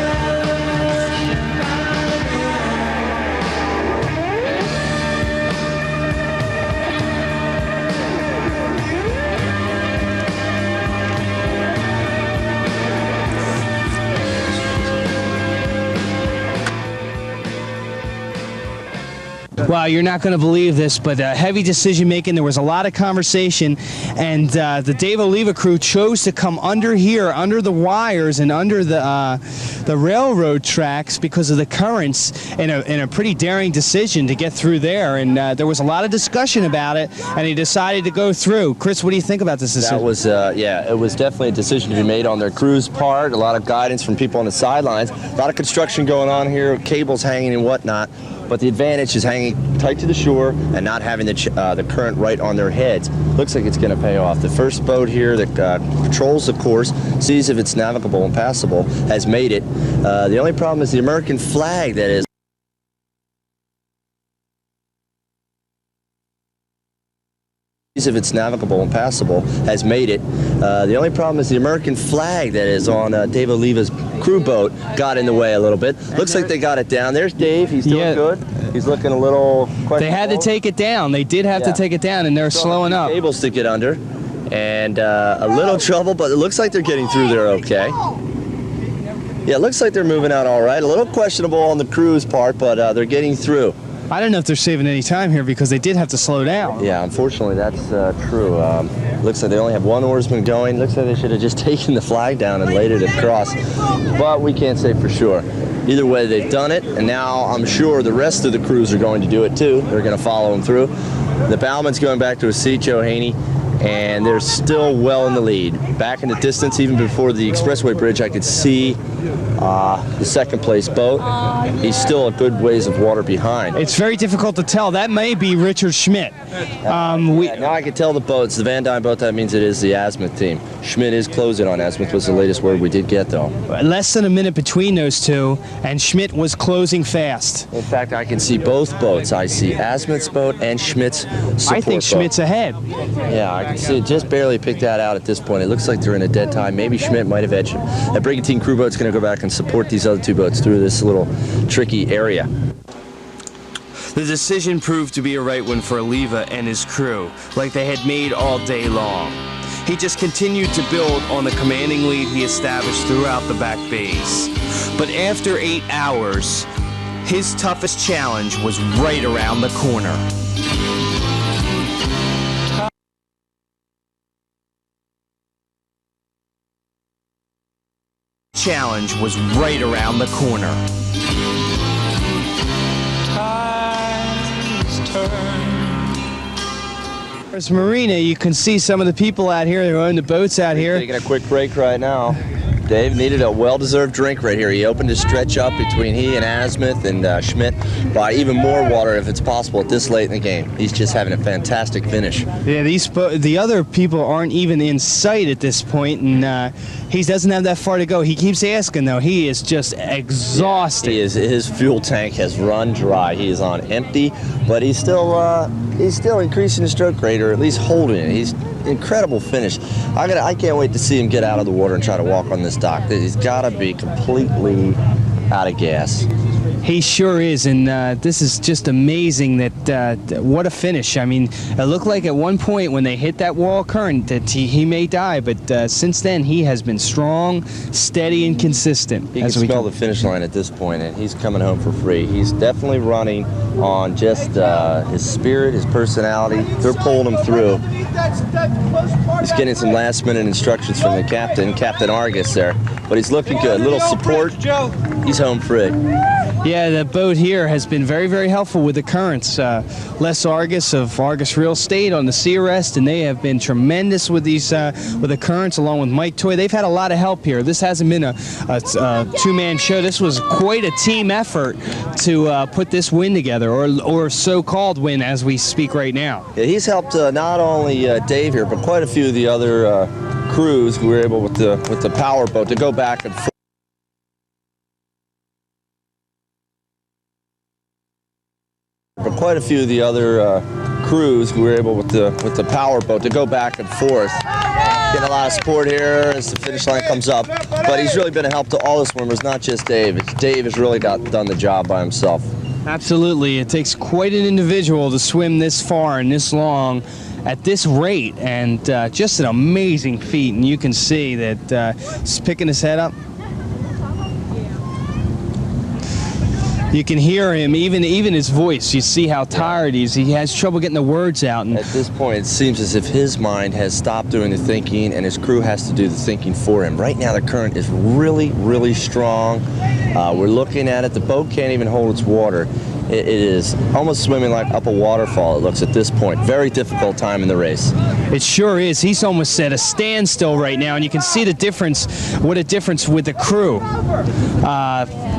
Wow, you're not going to believe this, but heavy decision making. There was a lot of conversation, and the Dave Alleva crew chose to come under here, under the wires and under the railroad tracks because of the currents, in a pretty daring decision to get through there. And there was a lot of discussion about it, and he decided to go through. Chris, what do you think about this decision? That was, yeah, it was definitely a decision to be made on their crew's part. A lot of guidance from people on the sidelines. A lot of construction going on here, cables hanging and whatnot. But the advantage is hanging tight to the shore and not having the current right on their heads. Looks like it's going to pay off. The first boat here that patrols the course, sees if it's navigable and passable, has made it. The only problem is the American flag that is. If it's navigable and passable, has made it. The only problem is the American flag that is on Dave Alleva's crew boat got in the way a little bit. Looks like they got it down. There's Dave. He's doing good. He's looking a little questionable. They had to take it down. They did have to take it down, and they're slowing up. Cables to get under, and a little trouble, but it looks like they're getting through there okay. Yeah, it looks like they're moving out all right. A little questionable on the crew's part, but they're getting through. I don't know if they're saving any time here because they did have to slow down. Yeah, unfortunately, that's true. Looks like they only have one oarsman going. Looks like they should have just taken the flag down and laid it across. But we can't say for sure. Either way, they've done it, and now I'm sure the rest of the crews are going to do it too. They're going to follow them through. The bowman's going back to his seat, Joe Haney, and they're still well in the lead. Back in the distance, even before the expressway bridge, I could see the second place boat. He's still a good ways of water behind. It's very difficult to tell. That may be Richard Schmidt. Now I can tell the boats. The Van Dyne boat, that means it is the Azimuth team. Schmidt is closing on Azimuth, was the latest word we did get, though. Less than a minute between those two, and Schmidt was closing fast. In fact, I can see both boats. I see Azimuth's boat and Schmidt's support I think Schmidt's ahead. Yeah, I can see it. Just barely picked that out at this point. It looks like they're in a dead time. Maybe Schmidt might have edged him. That brigantine crew boat's going to go back and support these other two boats through this little tricky area. The decision proved to be a right one for Alleva and his crew, like they had made all day long. He just continued to build on the commanding lead he established throughout the back bays. But after 8 hours, his toughest challenge was right around the corner. Challenge was right around the corner. There's Marina. You can see some of the people out here who own the boats out here. Taking a quick break right now. Dave needed a well-deserved drink right here. He opened his stretch up between he and Azimuth and Schmidt by even more water if it's possible at this late in the game. He's just having a fantastic finish. Yeah, the other people aren't even in sight at this point, and he doesn't have that far to go. He keeps asking, though. He is just exhausted. Yeah, his fuel tank has run dry. He is on empty, but he's still increasing his stroke rate, or at least holding it. He's incredible finish. I can't wait to see him get out of the water and try to walk on this dock. He's got to be completely out of gas. He sure is, and this is just amazing that what a finish. I mean, it looked like at one point when they hit that wall current that he may die, but since then he has been strong, steady, and consistent. He can smell the finish line at this point, and he's coming home for free. He's definitely running on just his spirit, his personality. They're pulling him through. He's getting some last-minute instructions from the captain, Captain Argus there, but he's looking good. Little support. He's home free. Yeah, the boat here has been very, very helpful with the currents. Les Argus of Argus Real Estate on the sea arrest, and they have been tremendous with these with the currents, along with Mike Toy. They've had a lot of help here. This hasn't been a two-man show. This was quite a team effort to put this win together, or so-called win as we speak right now. Yeah, he's helped not only Dave here, but quite a few of the other crews who were able with the power boat to go back and forth. But quite a few of the other crews who were able with the power boat to go back and forth. Getting a lot of support here as the finish line comes up. But he's really been a help to all the swimmers, not just Dave. Dave has really done the job by himself. Absolutely. It takes quite an individual to swim this far and this long at this rate, and just an amazing feat. And you can see that he's picking his head up. You can hear him, even his voice. You see how tired he is. He has trouble getting the words out. And at this point, it seems as if his mind has stopped doing the thinking, and his crew has to do the thinking for him. Right now, the current is really, really strong. We're looking at it. The boat can't even hold its water. It is almost swimming like up a waterfall, it looks at this point. Very difficult time in the race. It sure is. He's almost at a standstill right now, and you can see the difference, what a difference with the crew.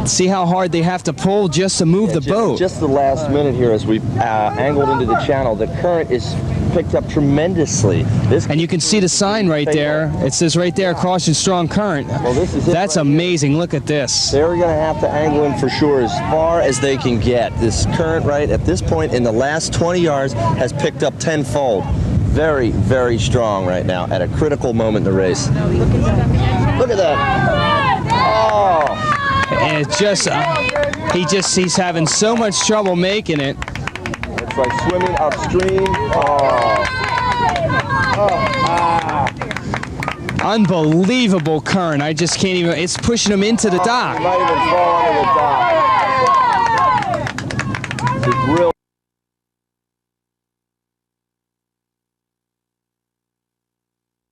See how hard they have to pull just to move the boat. Just the last minute here as we angled into the channel, the current is picked up tremendously. And you can see the sign right there. It says right there, caution strong current. Well, this is That's amazing. Look at this. They're going to have to angle in for sure as far as they can get. This current right at this point in the last 20 yards has picked up tenfold. Very, very strong right now at a critical moment in the race. Look at that. Oh. And it's just, he's having so much trouble making it. It's like swimming upstream. Unbelievable current. I just can't even, it's pushing him into the dock. He might even fall into the dock. It's real.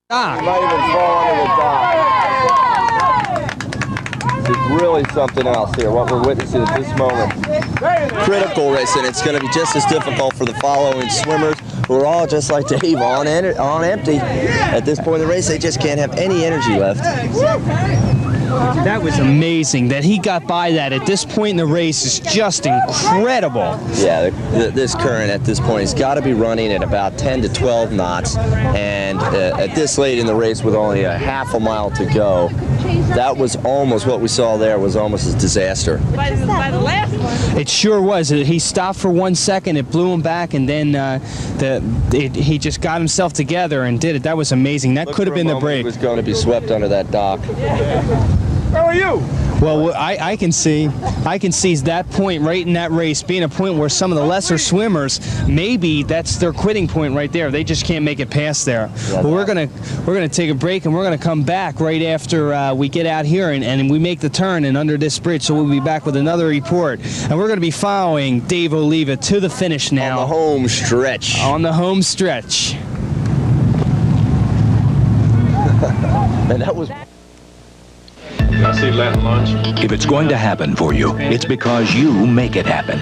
Might even fall into the dock. It's really something else here, what we're witnessing at this moment. Critical race, and it's going to be just as difficult for the following swimmers who are all just like Dave, on empty. At this point in the race, they just can't have any energy left. That was amazing. That he got by that at this point in the race is just incredible. Yeah, this current at this point has got to be running at about 10 to 12 knots, and at this late in the race with only a half a mile to go, that was almost what we saw there was almost a disaster. It sure was. He stopped for 1 second, it blew him back, and then he just got himself together and did it. That was amazing. That could have been the break. He was going to be swept under that dock. How are you? Well, I can see that point right in that race being a point where some of the lesser swimmers, maybe that's their quitting point right there. They just can't make it past there. Yeah, well, we're gonna take a break, and we're gonna come back right after we get out here and we make the turn and under this bridge. So we'll be back with another report, and we're gonna be following Dave Alleva to the finish now. On the home stretch. On the home stretch. And that was. If it's going to happen for you, it's because you make it happen.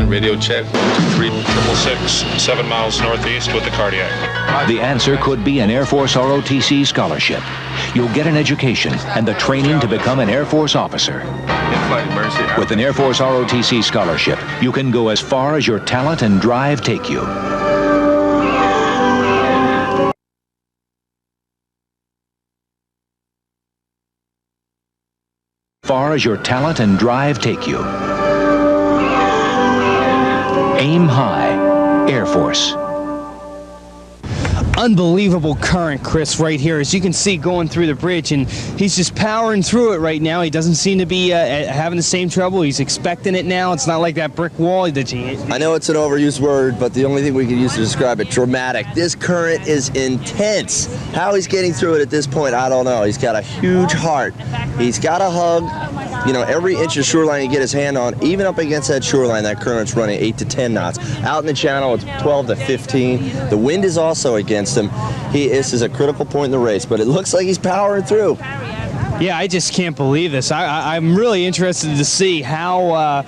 Radio check, 123-666, 7 miles northeast with the cardiac. The answer could be an Air Force ROTC scholarship. You'll get an education and the training to become an Air Force officer. With an Air Force ROTC scholarship, you can go as far as your talent and drive take you. Far as your talent and drive take you. Aim high, Air Force. Unbelievable current, Chris, right here. As you can see going through the bridge, and he's just powering through it right now. He doesn't seem to be having the same trouble. He's expecting it now. It's not like that brick wall that he... I know it's an overused word, but the only thing we can use to describe it, dramatic. This current is intense. How he's getting through it at this point, I don't know. He's got a huge heart. He's got a hug. You know, every inch of shoreline he get his hand on, even up against that shoreline, that current's running 8 to 10 knots. Out in the channel, it's 12 to 15. The wind is also against him. This is a critical point in the race, but it looks like he's powering through. Yeah, I just can't believe this. I'm really interested to see how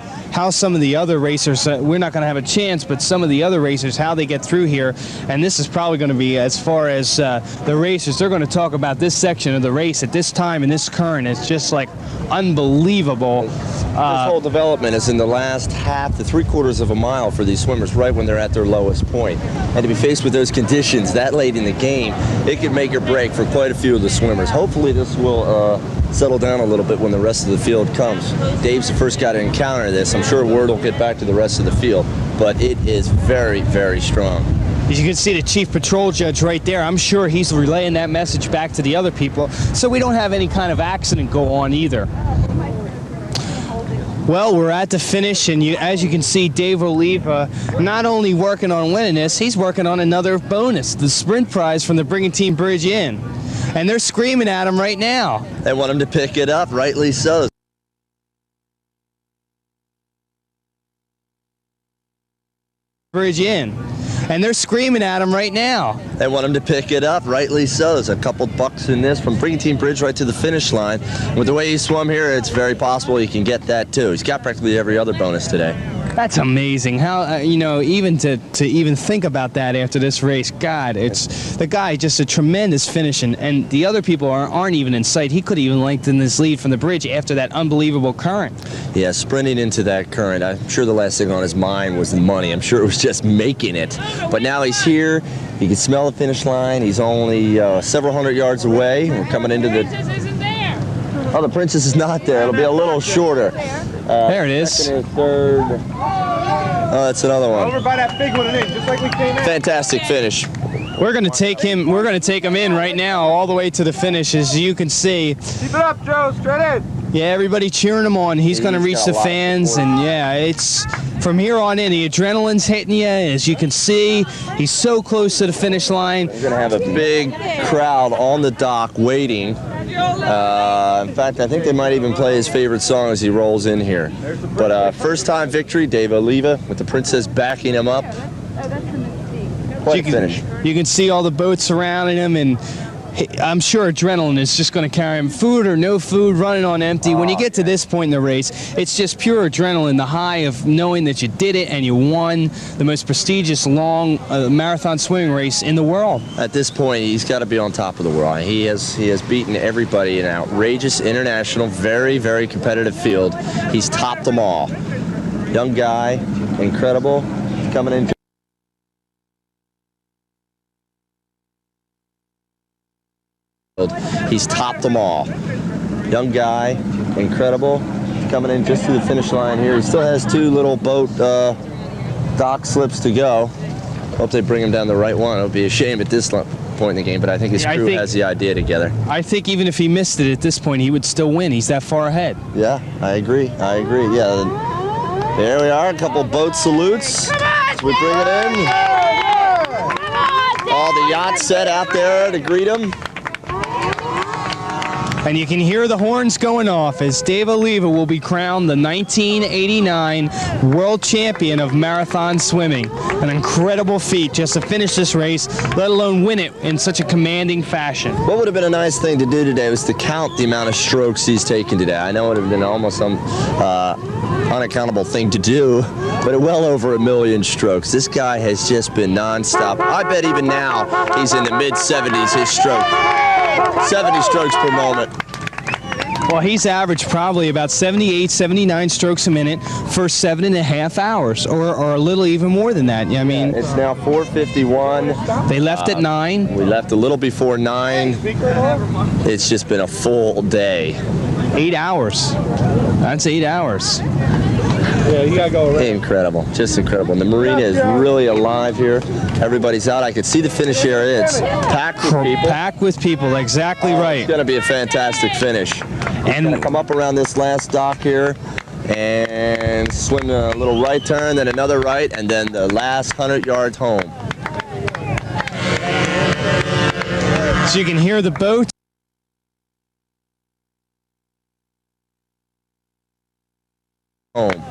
some of the other racers, we're not going to have a chance, but some of the other racers, how they get through here. And this is probably going to be, as far as the racers, they're going to talk about this section of the race at this time and this current. It's just like unbelievable. This whole development is in the last half to 3/4 of a mile for these swimmers right when they're at their lowest point. And to be faced with those conditions that late in the game, it could make or break for quite a few of the swimmers. Hopefully this will settle down a little bit when the rest of the field comes. Dave's the first guy to encounter this. I'm sure word will get back to the rest of the field, but it is very, very strong. As you can see the chief patrol judge right there, I'm sure he's relaying that message back to the other people so we don't have any kind of accident go on either. Well, we're at the finish, and as you can see, Dave Alleva not only working on winning this, he's working on another bonus, the sprint prize from the Brigantine Bridge Inn. And they're screaming at him right now. They want him to pick it up, rightly so. bridge in. And they're screaming at him right now. They want him to pick it up, rightly so. There's a couple bucks in this from Brigantine Bridge right to the finish line. With the way he swum here, it's very possible he can get that too. He's got practically every other bonus today. That's amazing. How you know, even to even think about that after this race, God, it's the guy just a tremendous finish, and the other people aren't even in sight. He could even lengthen this lead from the bridge after that unbelievable current. Yeah, sprinting into that current. I'm sure the last thing on his mind was the money. I'm sure it was just making it. But now he's here. He can smell the finish line. He's only several hundred yards away. We're coming into the. Oh, the Princess is not there. It'll be a little shorter. There it is. Second or third. Oh, that's another one. Over by that big one, just like we came in. Fantastic finish. We're going to take him. We're going to take him in right now, all the way to the finish, as you can see. Keep it up, Joe. Straight in. Yeah, everybody cheering him on. He's going to reach the fans, and yeah, it's from here on in. The adrenaline's hitting you, as you can see. He's so close to the finish line. We're going to have a big crowd on the dock waiting. In fact, I think they might even play his favorite song as he rolls in here. But first-time victory, Dave Alleva with the Princess backing him up. Quite a finish. You can see all the boats surrounding him, and I'm sure adrenaline is just going to carry him. Food or no food, running on empty. When you get to this point in the race, it's just pure adrenaline, the high of knowing that you did it and you won the most prestigious long marathon swimming race in the world. At this point, he's got to be on top of the world. He has beaten everybody in an outrageous international, very, very competitive field. He's topped them all. Young guy, incredible, coming in. He's topped them all. Young guy, incredible, coming in just to the finish line here. He still has two little boat dock slips to go. Hope they bring him down the right one. It would be a shame at this point in the game, but I think his crew has the idea together. I think even if he missed it at this point, he would still win. He's that far ahead. Yeah, I agree. Yeah, there we are. A couple boat salutes as we bring it in. All the yachts set out there to greet him. And you can hear the horns going off as Dave Alleva will be crowned the 1989 World Champion of Marathon Swimming. An incredible feat just to finish this race, let alone win it in such a commanding fashion. What would have been a nice thing to do today was to count the amount of strokes he's taken today. I know it would have been almost some unaccountable thing to do, but well over 1 million strokes. This guy has just been nonstop. I bet even now he's in the mid-70s, his stroke. 70 strokes per moment. Well, he's averaged probably about 78, 79 strokes a minute for 7.5 hours, or a little even more than that. I mean, it's now 4:51. They left at 9. We left a little before 9. It's just been a full day. 8 hours. That's 8 hours. Yeah, you gotta go around. Incredible, just incredible. And the marina is really alive here. Everybody's out. I could see the finish area. It's packed with people. Packed with people, exactly right. It's going to be a fantastic finish. And come up around this last dock here and swim a little right turn, then another right, and then the last 100 yards home. So you can hear the boat. Home.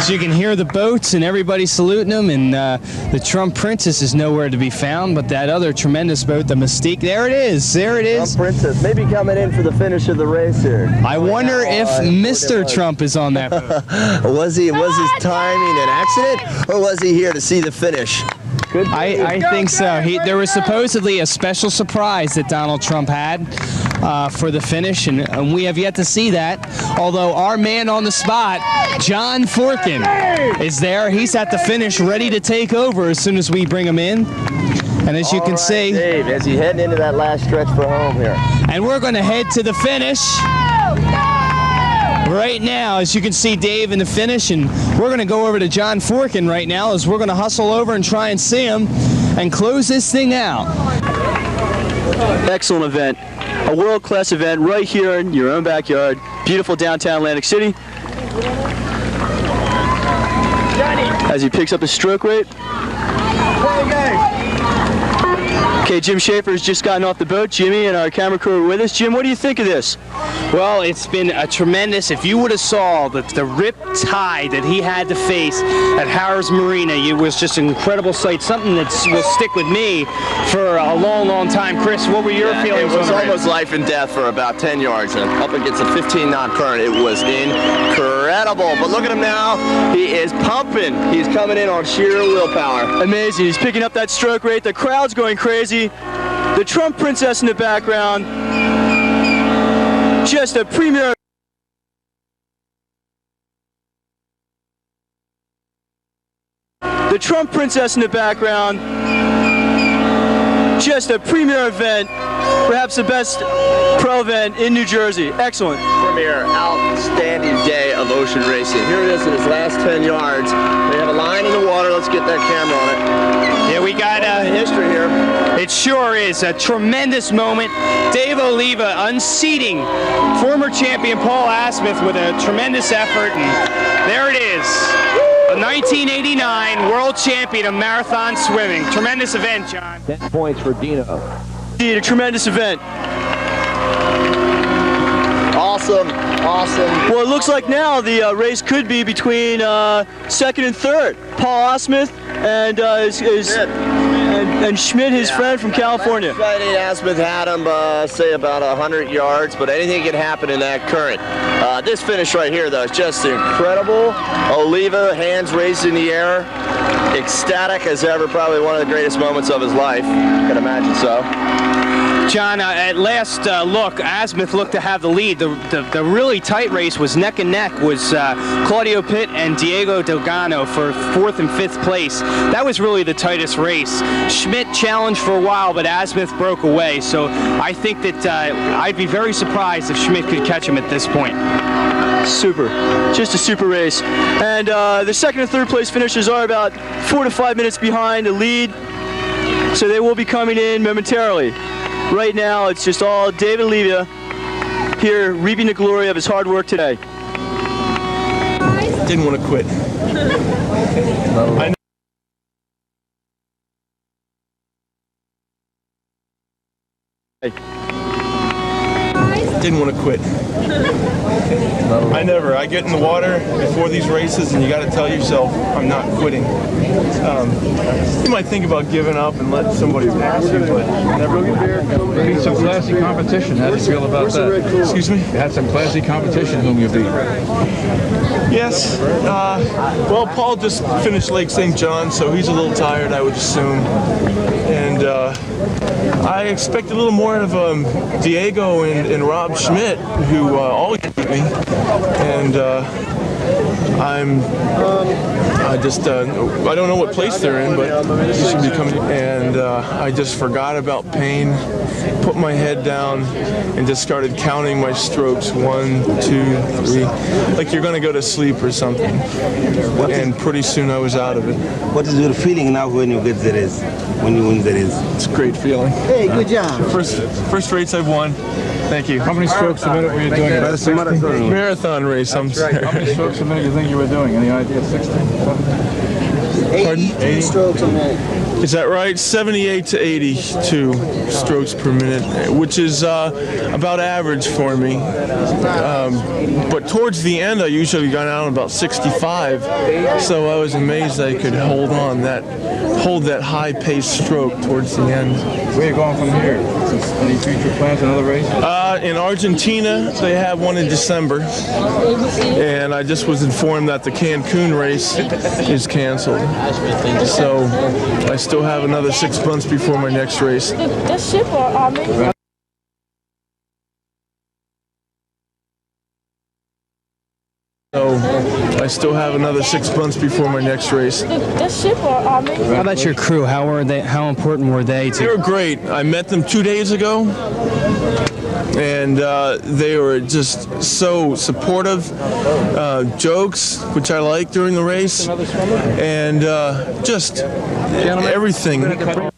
So you can hear the boats and everybody saluting them, and the Trump Princess is nowhere to be found, but that other tremendous boat, the Mystique, there it is, there it is. Trump Princess, maybe coming in for the finish of the race here. I wonder if Mr. Trump is on that boat. Was his timing an accident, or was he here to see the finish? I think so. There was supposedly a special surprise that Donald Trump had for the finish, and we have yet to see that. Although our man on the spot, John Forkin, is there. He's at the finish, ready to take over as soon as we bring him in. And as you can see, Dave, as he's heading into that last stretch for home here. And we're going to head to the finish right now. As you can see, Dave in the finish, and we're going to go over to John Forkin right now as we're going to hustle over and try and see him and close this thing out. Excellent event. A world-class event right here in your own backyard. Beautiful downtown Atlantic City. As he picks up his stroke rate. Okay, Jim Schaefer's just gotten off the boat. Jimmy and our camera crew are with us. Jim, what do you think of this? Well, it's been a tremendous, if you would have saw the rip tide that he had to face at Harrah's Marina, it was just an incredible sight, something that will stick with me for a long, long time. Chris, what were your feelings? It was almost life and death for about 10 yards, and up against a 15-knot current. It was incredible. But look at him now. He is pumping. He's coming in on sheer willpower. Amazing. He's picking up that stroke rate. The crowd's going crazy. The Trump Princess in the background. Just a premier. The Trump Princess in the background. Just a premier event. Perhaps the best pro event in New Jersey. Excellent. Premier, outstanding day of ocean racing. Here it is in his last 10 yards. We have a line in the water. Let's get that camera on it. Yeah, we got history here. It sure is a tremendous moment. Dave Alleva unseating former champion Paul Asmuth with a tremendous effort, and there it is. The 1989 world champion of marathon swimming. Tremendous event, John. 10 points for Dino. Indeed, a tremendous event. Awesome, awesome. Well, it looks like now the race could be between second and third. Paul Asmuth and Schmidt, his friend from California. Friday, Asmuth had him, say, about 100 yards, but anything can happen in that current. This finish right here, though, is just incredible. Alleva, hands raised in the air, ecstatic as ever, probably one of the greatest moments of his life. I can imagine so. John, at last look, Asmuth looked to have the lead. The really tight race was neck and neck, was Claudio Pitt and Diego Delgado for 4th and 5th place. That was really the tightest race. Schmidt challenged for a while, but Asmuth broke away. So I think that I'd be very surprised if Schmidt could catch him at this point. Super. Just a super race. And the second and third place finishers are about 4 to 5 minutes behind the lead. So they will be coming in momentarily. Right now, it's just all David Alleva here reaping the glory of his hard work today. Didn't want to quit. Didn't want to quit. I get in the water before these races and you got to tell yourself, I'm not quitting. You might think about giving up and let somebody pass you, but never. Beat some classy competition. How do you feel about that? Excuse me? You had some classy competition whom you beat. Yes. Well, Paul just finished Lake St. John, so he's a little tired, I would assume. And I expect a little more of Diego and Rob Schmidt, who always beat me. And I don't know what place they're in, but he should be coming. And I just forgot about pain, put my head down, and just started counting my strokes. 1, 2, 3, like you're going to go to sleep or something. And pretty soon I was out of it. What is your feeling now when you get the race? When you win the race? It's a great feeling. Hey, good job. First race I've won. Thank you. How many strokes a minute were you doing? Marathon race. I'm sorry. How many strokes a minute do you think you were doing? Any idea? 60? 80 strokes a minute. Is that right? 78 to 82 strokes per minute, which is about average for me. But towards the end, I usually got out about 65. So I was amazed I could hold that high-paced stroke towards the end. Where are you going from here? Any future plans, another race? In Argentina, they have one in December, and I just was informed that the Cancun race is canceled. So I still have another 6 months before my next race. The ship or Army? So I still have another 6 months before my next race. The ship or Army? How about your crew? How were they? How important were they? They were great. I met them 2 days ago, and they were just so supportive. Jokes, which I liked during the race, and just everything.